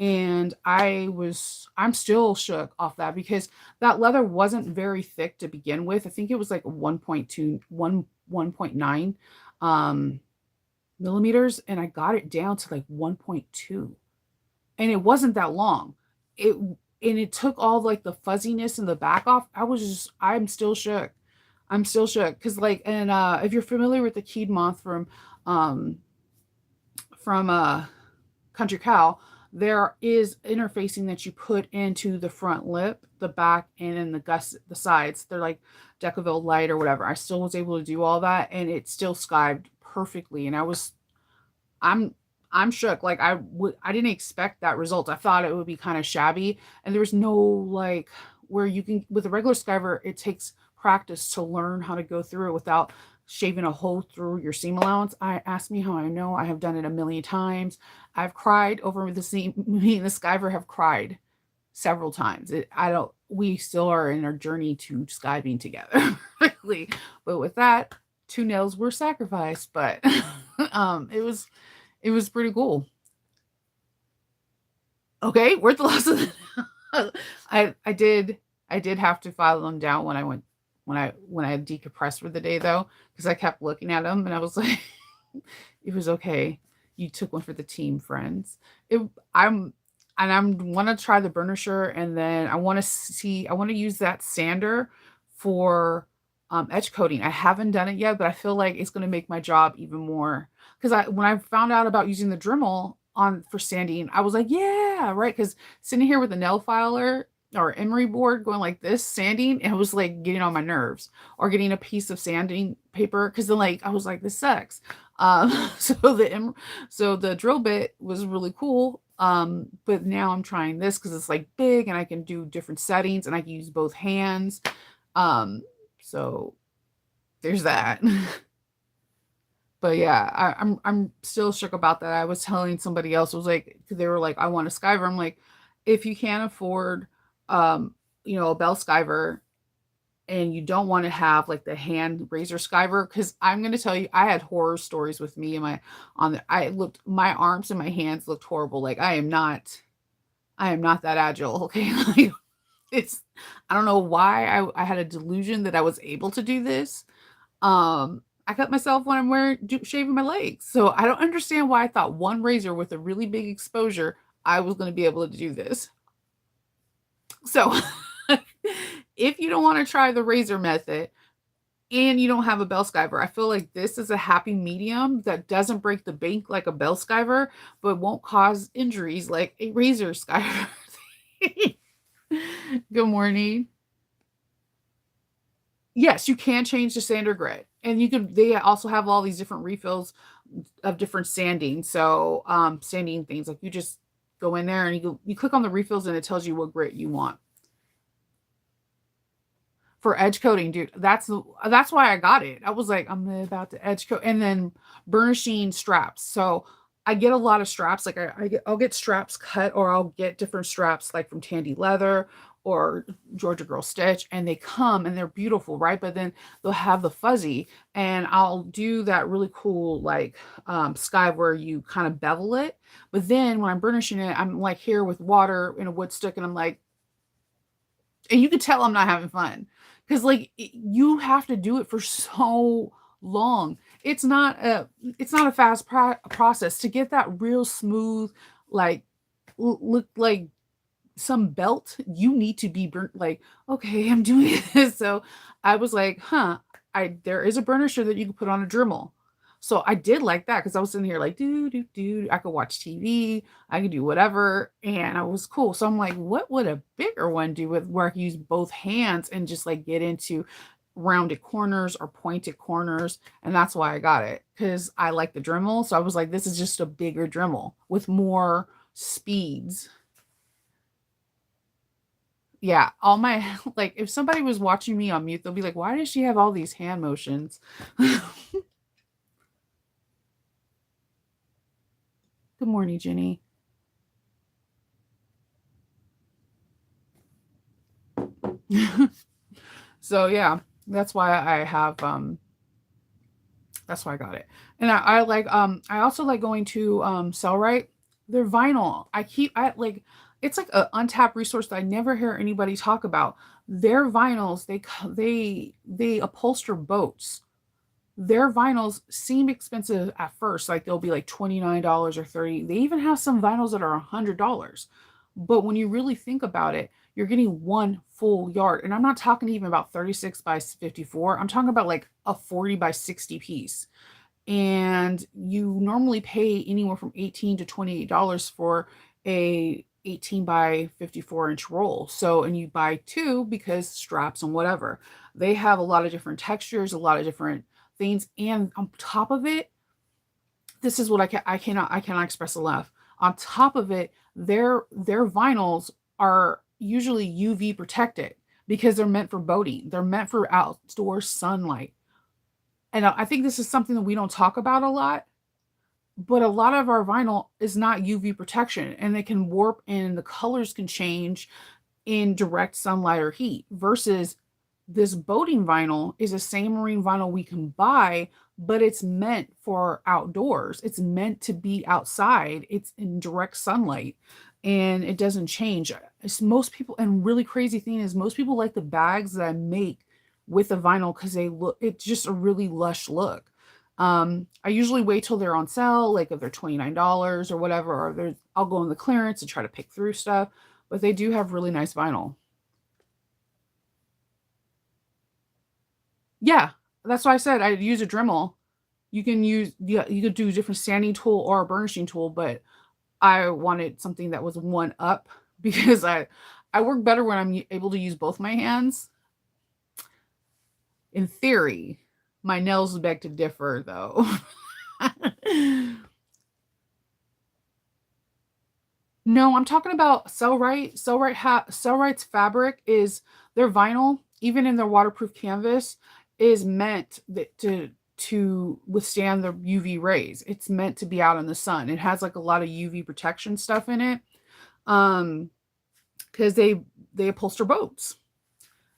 And I'm still shook off that because that leather wasn't very thick to begin with. I think it was like 1.9 millimeters, and I got it down to like 1.2, and it wasn't that long. It and it took all like the fuzziness in the back off. I'm still shook. I'm still shook because like and if you're familiar with the keyed moth um from Country Cow, there is interfacing that you put into the front lip, the back, and in the sides. They're like Decaville Light or whatever. I still was able to do all that, and it still skived perfectly. And I'm I'm shook. Like I didn't expect that result. I thought it would be kind of shabby, and there's no like where you can with a regular skiver. It takes practice to learn how to go through it without shaving a hole through your seam allowance. I ask me how I know. I have done it a million times. I've cried over the seam. Me and the skiver have cried several times. I don't. We still are in our journey to skiving together, really. But with that, two nails were sacrificed. But it was pretty cool. Okay, worth the loss of the I did have to file them down when I went when I decompressed for the day though, because I kept looking at them and I was like, it was okay. You took one for the team, friends. It I'm want to try the burnisher, and then I want to use that sander for edge coating. I haven't done it yet, but I feel like it's going to make my job even more because I when I found out about using the Dremel on for sanding, I was like, yeah, right. Because sitting here with a nail filer or emery board going like this, sanding, it was like getting on my nerves, or getting a piece of sanding paper. Cause then like I was like, this sucks. So so the drill bit was really cool. But now I'm trying this because it's like big and I can do different settings and I can use both hands. Um, so there's that. But yeah, I'm still shook about that. I was telling somebody else, it was like, 'cause they were like, I want a Skyver. I'm like, if you can't afford, um, a Bell Skyver, and you don't want to have like the hand razor Skyver, because I'm gonna tell you, I had horror stories with me and I looked, my arms and my hands looked horrible. Like I am not that agile. Okay, like it's, I don't know why I had a delusion that I was able to do this. I cut myself when I'm shaving my legs. So I don't understand why I thought one razor with a really big exposure, I was going to be able to do this. So if you don't want to try the razor method and you don't have a bell skiver, I feel like this is a happy medium that doesn't break the bank like a bell skiver, but won't cause injuries like a razor skiver. Good morning. Yes, you can change the sander grit, and you can, they also have all these different refills of different sanding. So, sanding things, like, you just go in there and you click on the refills and it tells you what grit you want. For edge coating, dude, that's why I got it. I was like, I'm about to edge coat, and then burnishing straps. So I get a lot of straps. Like I'll get straps cut, or I'll get different straps like from Tandy Leather or Georgia Girl Stitch, and they come and they're beautiful, right? But then they'll have the fuzzy, and I'll do that really cool like sky where you kind of bevel it. But then when I'm burnishing it, I'm like here with water in a wood stick, and I'm like, and you can tell I'm not having fun because like you have to do it for so long. It's not a fast process to get that real smooth, like look like some belt. You need to be burnt, like, okay, I'm doing this. So I was like, huh, I there is a burnisher that you can put on a Dremel. So I did like that because I was sitting here like, do. I could watch TV, I could do whatever, and I was cool. So I'm like, what would a bigger one do with where I can use both hands and just like get into rounded corners or pointed corners? And that's why I got it, because I like the Dremel. So I was like, this is just a bigger Dremel with more speeds. Yeah, all my like, if somebody was watching me on mute, they'll be like, "Why does she have all these hand motions?" Good morning, Jenny. So yeah, that's why I have that's why I got it. And I like I also like going to Sellrite. They're vinyl. I like, it's like an untapped resource that I never hear anybody talk about. Their vinyls, they upholster boats. Their vinyls seem expensive at first, like they'll be like $29 or 30. They even have some vinyls that are $100. But when you really think about it, you're getting one full yard. And I'm not talking even about 36 by 54. I'm talking about like a 40 by 60 piece. And you normally pay anywhere from 18 to $28 for a 18 by 54-inch roll. So, and you buy two because straps and whatever. They have a lot of different textures, a lot of different things, and on top of it, this is what I cannot express enough. On top of it, their vinyls are usually UV protected because they're meant for boating. They're meant for outdoor sunlight. And I think this is something that we don't talk about a lot, but a lot of our vinyl is not UV protection, and they can warp and the colors can change in direct sunlight or heat, versus this boating vinyl is a same marine vinyl we can buy, but it's meant for outdoors. It's meant to be outside. It's in direct sunlight and it doesn't change. It's most people, and really crazy thing is most people like the bags that I make with the vinyl because they look, it's just a really lush look. I usually wait till they're on sale, like if they're $29 or whatever, or I'll go in the clearance and try to pick through stuff, but they do have really nice vinyl. Yeah, that's why I said I'd use a Dremel. You can use, yeah, you could do a different sanding tool or a burnishing tool, but I wanted something that was one up because I work better when I'm able to use both my hands. In theory, my nails beg to differ though. No, I'm talking about Cellrite. Cellrite's fabric is their vinyl, even in their waterproof canvas, is meant to withstand the UV rays. It's meant to be out in the sun. It has like a lot of UV protection stuff in it. Um, because they upholster boats.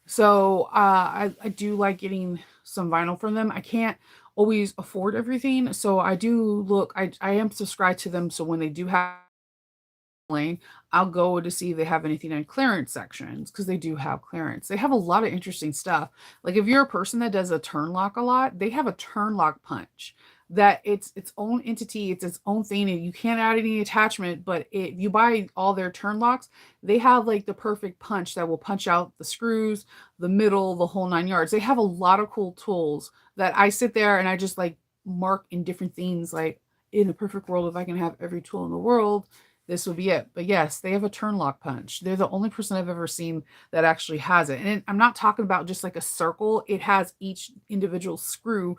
So I do like getting some vinyl from them. I can't always afford everything, so I do look. I am subscribed to them. So when they do have lane, I'll go to see if they have anything in clearance sections because they do have clearance. They have a lot of interesting stuff. Like if you're a person that does a turn lock a lot, they have a turn lock punch that it's its own entity, it's its own thing, and you can't add any attachment. But if you buy all their turn locks, they have like the perfect punch that will punch out the screws, the middle, the whole nine yards. They have a lot of cool tools that I sit there and I just like mark in different things. Like in a perfect world, if I can have every tool in the world, this would be it. But yes, they have a turn lock punch. They're the only person I've ever seen that actually has it. And I'm not talking about just like a circle, it has each individual screw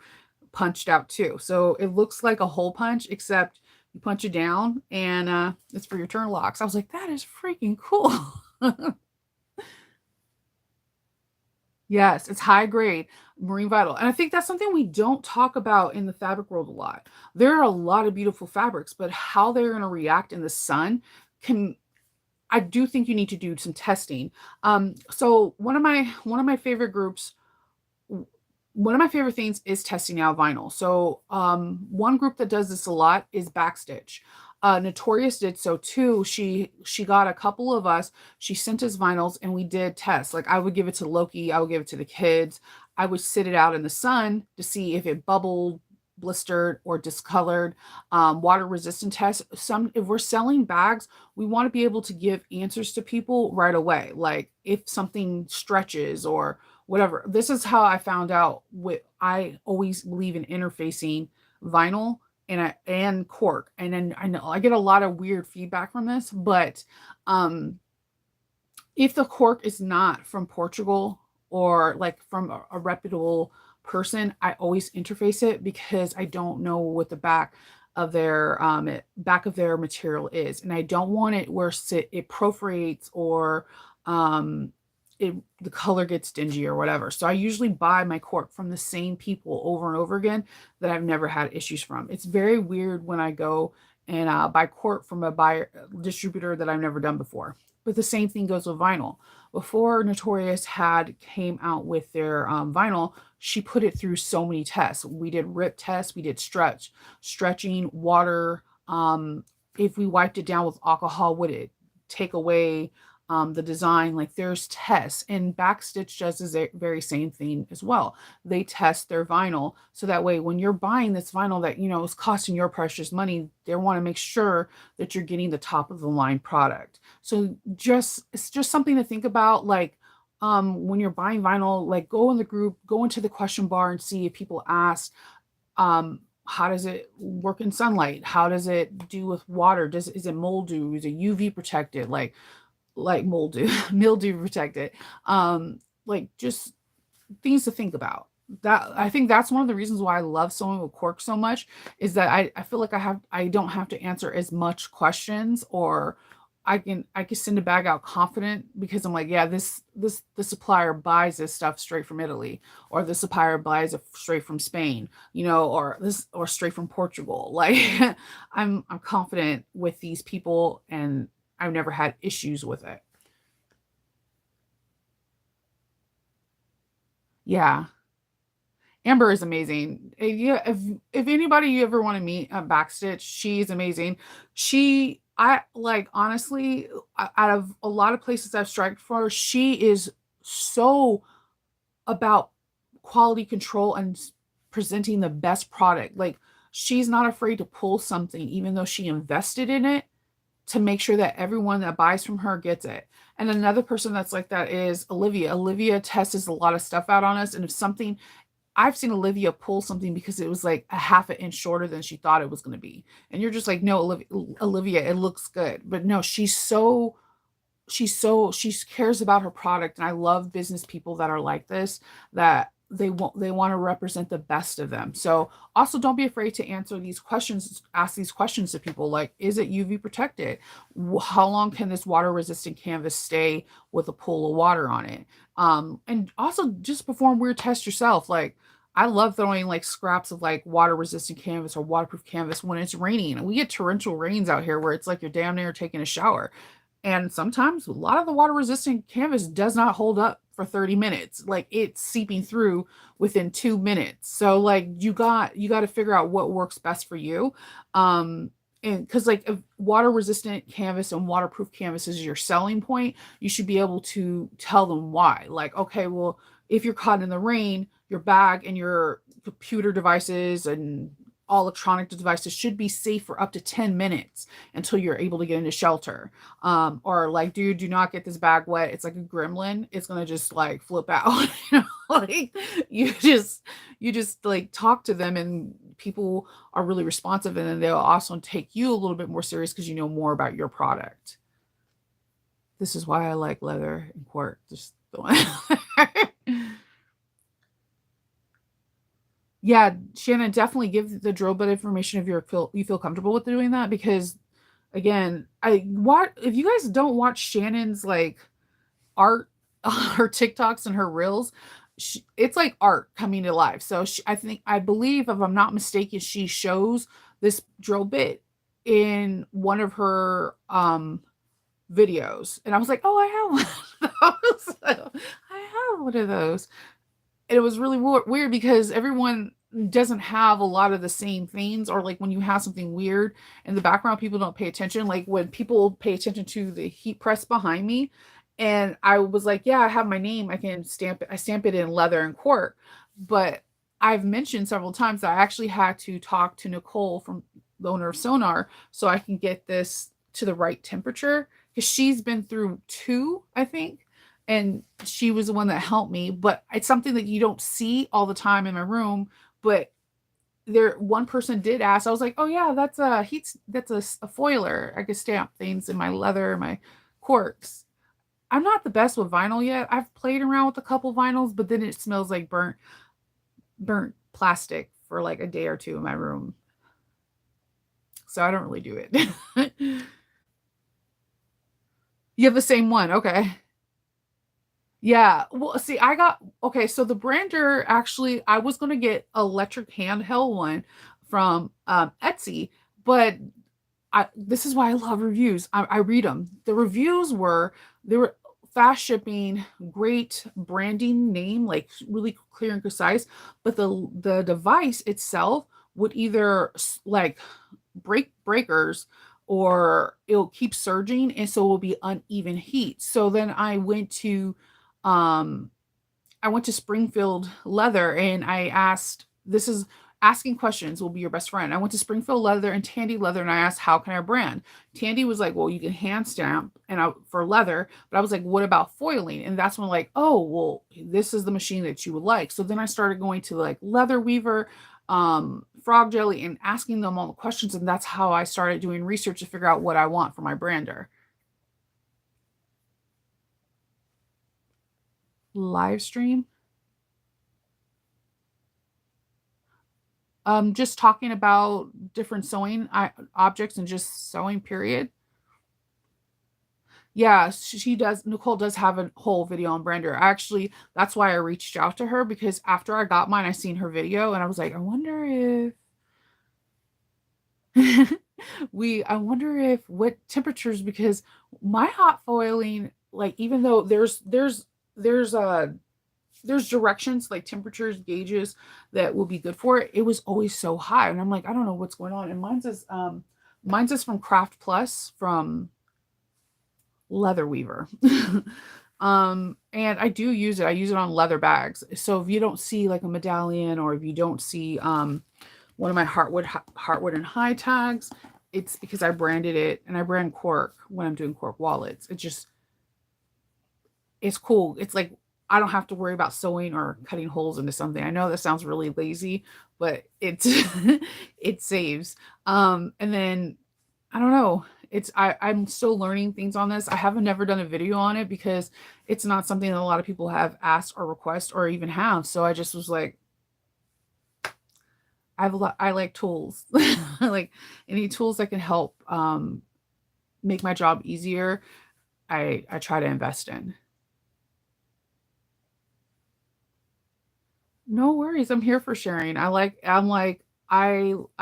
punched out too. So it looks like a hole punch, except you punch it down and it's for your turn locks. I was like, that is freaking cool. Yes, it's high grade marine vital. And I think that's something we don't talk about in the fabric world a lot. There are a lot of beautiful fabrics, but how they're going to react in the sun can I do think you need to do some testing. So one of my favorite groups, one of my favorite things is testing out vinyl. So one group that does this a lot is Backstitch. Notorious did so too. She got a couple of us. She sent us vinyls and we did tests. Like I would give it to Loki, I would give it to the kids. I would sit it out in the sun to see if it bubbled, blistered, or discolored. Water resistant tests. Some if we're selling bags, we want to be able to give answers to people right away. Like if something stretches or whatever. This is how I found out what I always believe in interfacing vinyl and cork. And then I know I get a lot of weird feedback from this, but um if the cork is not from Portugal or like from a reputable person, I always interface it because I don't know what the back of their material is, and I don't want it where it perforates or um, it the color gets dingy or whatever. So I usually buy my cork from the same people over and over again that I've never had issues from. It's very weird when I go and buy cork from a buyer distributor that I've never done before. But the same thing goes with vinyl. Before Notorious had came out with their vinyl, she put it through so many tests. We did rip tests, we did stretching, water. If we wiped it down with alcohol, would it take away the design? Like there's tests, and Backstitch does the very same thing as well. They test their vinyl so that way when you're buying this vinyl that is costing your precious money, they want to make sure that you're getting the top of the line product. So it's just something to think about. Like when you're buying vinyl, like go in the group, go into the question bar and see if people ask how does it work in sunlight? How does it do with water? Is it moldy? Is it UV protected? Like mildew, mildew protected. Like just things to think about. That I think that's one of the reasons why I love sewing with cork so much is that I feel like I don't have to answer as much questions, or I can send a bag out confident because I'm like, yeah, the supplier buys this stuff straight from Italy, or the supplier buys it straight from Spain, or straight from Portugal. Like I'm confident with these people and I've never had issues with it. Yeah. Amber is amazing. Yeah, if anybody you ever want to meet at Backstitch, she's amazing. I like honestly, out of a lot of places I've striked for, she is so about quality control and presenting the best product. Like she's not afraid to pull something, even though she invested in it, to make sure that everyone that buys from her gets it. And another person that's like that is Olivia. Olivia tests a lot of stuff out on us, and if something I've seen Olivia pull something because it was like a half an inch shorter than she thought it was going to be. And you're just like, no, Olivia, it looks good. But no, she cares about her product. And I love business people that are like this, that they want to represent the best of them. So also don't be afraid to answer these questions, ask these questions to people like, is it UV protected? How long can this water resistant canvas stay with a pool of water on it? And also just perform weird tests yourself. Like I love throwing like scraps of like water resistant canvas or waterproof canvas when it's raining. We get torrential rains out here where it's like you're damn near taking a shower. And sometimes a lot of the water resistant canvas does not hold up for 30 minutes. Like it's seeping through within 2 minutes. So like you got to figure out what works best for you. And because like if water resistant canvas and waterproof canvas is your selling point, you should be able to tell them why. Like, okay, well, if you're caught in the rain, your bag and your computer devices and all electronic devices should be safe for up to 10 minutes until you're able to get into shelter. Or like, dude, do not get this bag wet. It's like a gremlin. It's gonna just like flip out. Like you just like talk to them, and people are really responsive, and then they'll also take you a little bit more serious because you know more about your product. This is why I like leather and quartz. Just yeah, Shannon, definitely give the drill bit information if you feel comfortable with doing that, because again, I what if you guys don't watch Shannon's like art, her TikToks and her reels, it's like art coming to life. So I believe, if I'm not mistaken, she shows this drill bit in one of her videos, and I was like, oh, I have one of those. I have one of those. And it was really weird because everyone doesn't have a lot of the same things, or like when you have something weird in the background, people don't pay attention. Like when people pay attention to the heat press behind me, and I was like, yeah, I have my name, I can stamp it. I stamp it in leather and cork. But I've mentioned several times that I actually had to talk to Nicole, from the owner of Sonar, so I can get this to the right temperature, because she's been through two, I think, and she was the one that helped me. But it's something that you don't see all the time in my room. But there, one person did ask. I was like, oh yeah, that's a foiler. I could stamp things in my leather, my corks. I'm not the best with vinyl yet. I've played around with a couple vinyls, but then it smells like burnt plastic for like a day or two in my room. So I don't really do it. You have the same one. Okay. Yeah. Well, see, okay, so the brander, actually, I was gonna get electric handheld one from Etsy, but this is why I love reviews. I read them. The reviews they were fast shipping, great branding name, like really clear and concise, but the device itself would either like break breakers, or it'll keep surging, and so it will be uneven heat. So then um I went to Springfield Leather, and I asked, this is asking questions will be your best friend. I went to Springfield Leather and Tandy Leather, and I asked, how can I brand? Tandy was like, well, you can hand stamp for leather, but I was like, what about foiling? And that's when like, oh, well, this is the machine that you would like. So then I started going to like Leather Weaver, Frog Jelly, and asking them all the questions, and that's how I started doing research to figure out what I want for my brander. Live stream. Just talking about different sewing objects and just sewing, period. Yeah, she does. Nicole does have a whole video on Brander. Actually, that's why I reached out to her, because after I got mine, I seen her video, and I was like, I wonder if I wonder if what temperatures, because my hot foiling, like even though there's there's directions, like temperatures, gauges that will be good for it. It was always so high, and I'm like, I don't know what's going on. And mine's is from Craft Plus, from Leather Weaver. And I do use it. I use it on leather bags. So if you don't see like a medallion, or if you don't see one of my Heartwood and High tags, it's because I branded it, and I brand cork when I'm doing cork wallets. It's cool. It's like I don't have to worry about sewing or cutting holes into something. I know that sounds really lazy, but it's it saves. And then I don't know. I'm still learning things on this. I haven't never done a video on it because it's not something that a lot of people have asked or request or even have. So I just was like, I like tools. Like any tools that can help make my job easier, I try to invest in. No worries. I'm here for sharing. I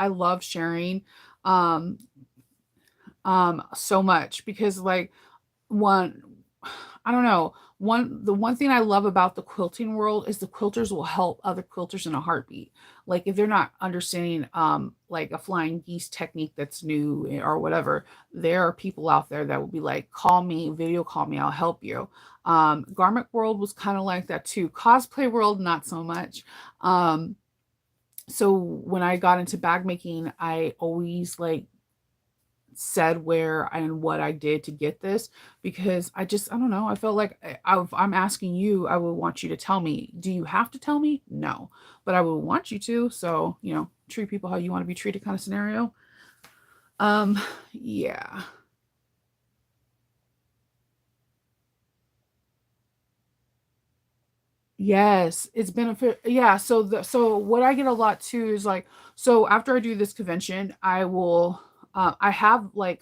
love sharing um so much because like one I don't know. The one thing I love about the quilting world is the quilters will help other quilters in a heartbeat. Like if they're not understanding like a flying geese technique that's new or whatever, there are people out there that will be like, call me, video call me, I'll help you. Garment world was kind of like that too. Cosplay world, not so much. Um, so when I got into bag making, I always like said where and what I did to get this because I don't know. I felt like if I'm asking you, I would want you to tell me. Do you have to tell me? No, but I would want you to. So, treat people how you want to be treated kind of scenario. Um, yeah. Yes, it's benefit. Yeah. So what I get a lot too is like, so after I do this convention, I have like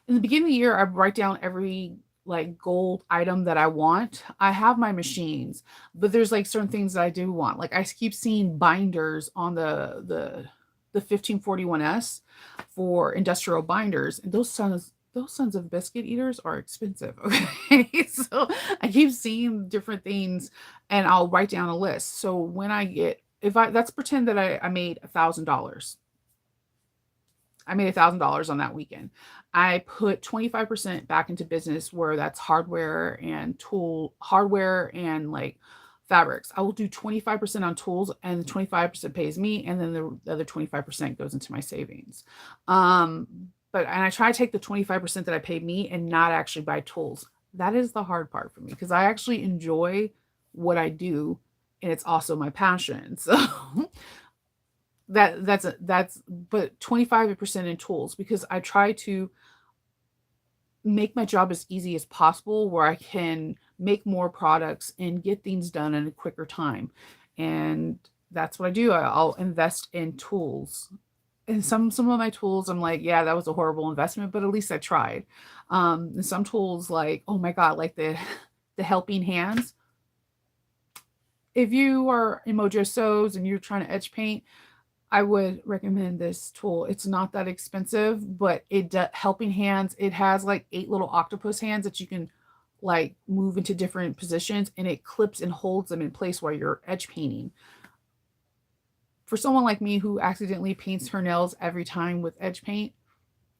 in the beginning of the year, I write down every like gold item that I want. I have my machines, but there's like certain things that I do want. Like I keep seeing binders on the 1541S for industrial binders, and those sons of biscuit eaters are expensive. Okay. So I keep seeing different things and I'll write down a list. So when I get if I let's pretend that I made $1,000. I made $1,000 on that weekend. I put 25% back into business where that's hardware and like fabrics. I will do 25% on tools and 25% pays me and then the other 25% goes into my savings. And I try to take the 25% that I paid me and not actually buy tools. That is the hard part for me because I actually enjoy what I do and it's also my passion. So that's but 25% in tools because I try to make my job as easy as possible where I can make more products and get things done in a quicker time. And that's what I do. I'll invest in tools. And some of my tools, I'm like, yeah, that was a horrible investment, but at least I tried. And some tools like, oh my God, like the helping hands. If you are in Mojo Sews and you're trying to edge paint, I would recommend this tool. It's not that expensive, but helping hands. It has like 8 little octopus hands that you can like move into different positions and it clips and holds them in place while you're edge painting. For someone like me who accidentally paints her nails every time with edge paint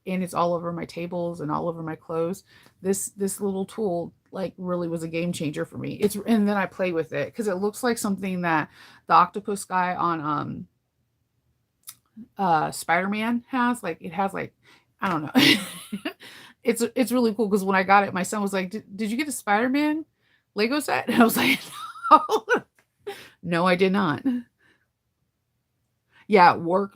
and it's all over my tables and all over my clothes, this little tool like really was a game changer for me. It's and then I play with it because it looks like something that the octopus guy on Spider-Man has. Like it has like I don't know. It's really cool because when I got it, my son was like, "Did you get a Spider-Man Lego set?" And I was like, "No, no, I did not." Yeah, work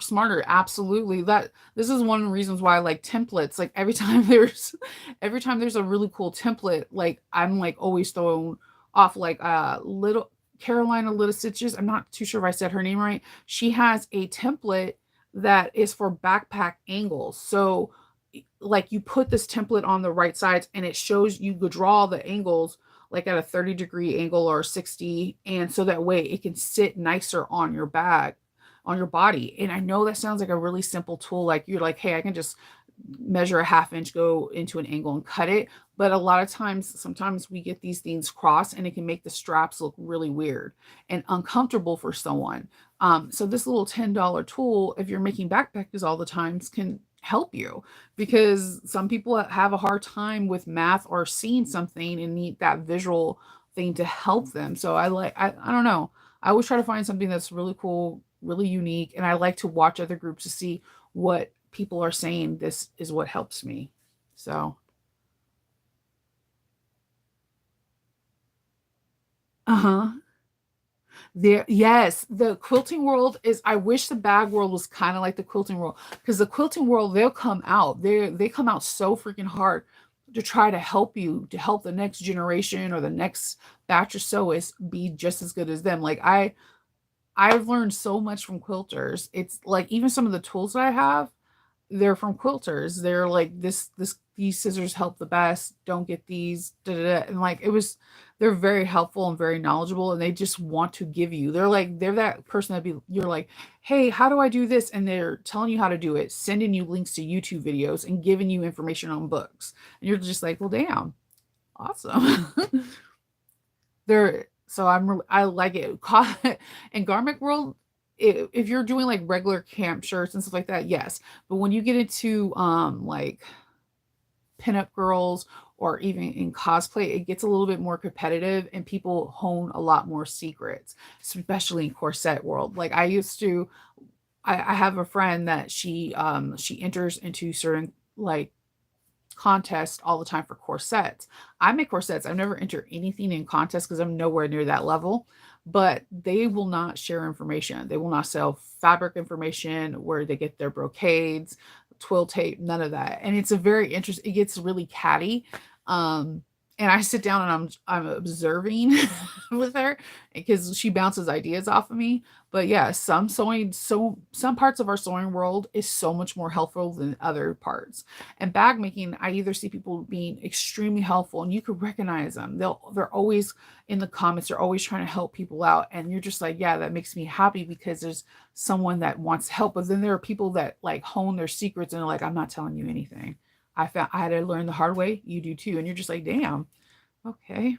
smarter. Absolutely. This is one of the reasons why I like templates. Like every time there's a really cool template, like I'm like always thrown off like little Carolina Little Stitches. I'm not too sure if I said her name right. She has a template that is for backpack angles. So like you put this template on the right sides and it shows you could draw the angles like at a 30-degree angle or 60 and so that way it can sit nicer on your bag on your body. And I know that sounds like a really simple tool, like you're like, hey, I can just measure a half inch, go into an angle and cut it. But a lot of times sometimes we get these things crossed and it can make the straps look really weird and uncomfortable for someone. So this little $10 tool, if you're making backpackers all the times, can help you because some people have a hard time with math or seeing something and need that visual thing to help them. So I don't know. I always try to find something that's really cool, really unique, and I like to watch other groups to see what people are saying. This is what helps me. So, uh-huh. There, yes, the quilting world is, I wish the bag world was kind of like the quilting world, because the quilting world, they'll come out. They come out so freaking hard to try to help you, to help the next generation or the next batch of sewists be just as good as them. Like I've learned so much from quilters. It's like even some of the tools that I have, they're from quilters. They're like these scissors help the best. Don't get these. Da, da, da. And like it was, they're very helpful and very knowledgeable, and they just want to give you. They're that person that be you're like, hey, how do I do this? And they're telling you how to do it, sending you links to YouTube videos, and giving you information on books. And you're just like, well, damn, awesome. They're so I like it. In garment world, if you're doing like regular camp shirts and stuff like that, yes. But when you get into like pinup girls or even in cosplay, it gets a little bit more competitive and people hone a lot more secrets, especially in corset world. Like I used to, I have a friend that she enters into certain like contests all the time for corsets. I make corsets. I've never entered anything in contests because I'm nowhere near that level. But they will not share information. They will not sell fabric information, where they get their brocades, twill tape, none of that. And it's a very interesting. It gets really catty. Um, and I sit down and I'm observing with her because she bounces ideas off of me. But yeah, some parts of our sewing world is so much more helpful than other parts. And bag making, I either see people being extremely helpful and you could recognize them. They're always in the comments, they're always trying to help people out. And you're just like, yeah, that makes me happy because there's someone that wants help. But then there are people that like hone their secrets and they're like, I'm not telling you anything. I had to learn the hard way. You do too. And you're just like, damn, okay.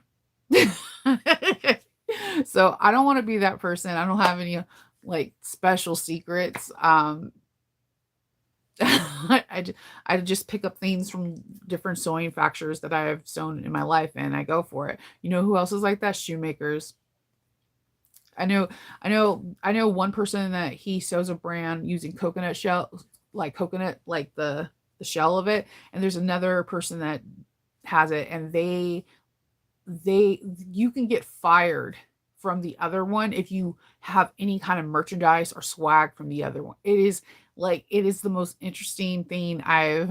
So I don't want to be that person. I don't have any like special secrets. I just pick up things from different sewing factories that I have sewn in my life and I go for it. You know who else is like that? Shoemakers. I know one person that he sews a brand using coconut shell, like coconut, like the shell of it. And there's another person that has it, and they you can get fired from the other one if you have any kind of merchandise or swag from the other one. It is the most interesting thing I've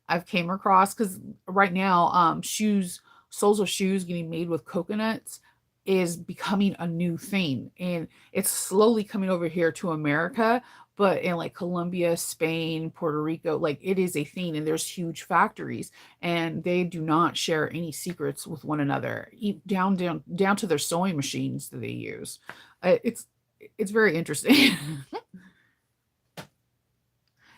I've came across, because right now soles of shoes getting made with coconuts is becoming a new thing, and it's slowly coming over here to America. But in like Colombia, Spain, Puerto Rico, like it is a thing, and there's huge factories, and they do not share any secrets with one another, down to their sewing machines that they use. It's very interesting.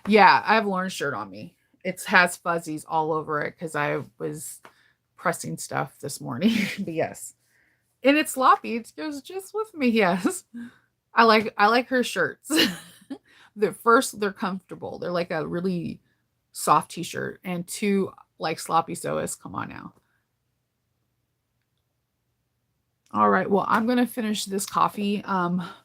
Yeah, I have Lauren's shirt on me. It has fuzzies all over it because I was pressing stuff this morning. But yes, and it's sloppy. It goes just with me. Yes, I like her shirts. They're comfortable. They're like a really soft t-shirt, and two, like sloppy sewists. Come on now. All right. Well, I'm gonna finish this coffee.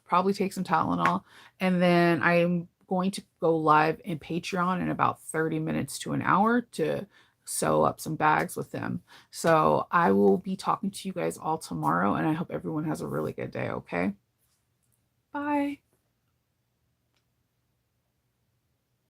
Probably take some Tylenol, and then I'm going to go live in Patreon in about 30 minutes to an hour to sew up some bags with them. So I will be talking to you guys all tomorrow, and I hope everyone has a really good day. Okay. Bye.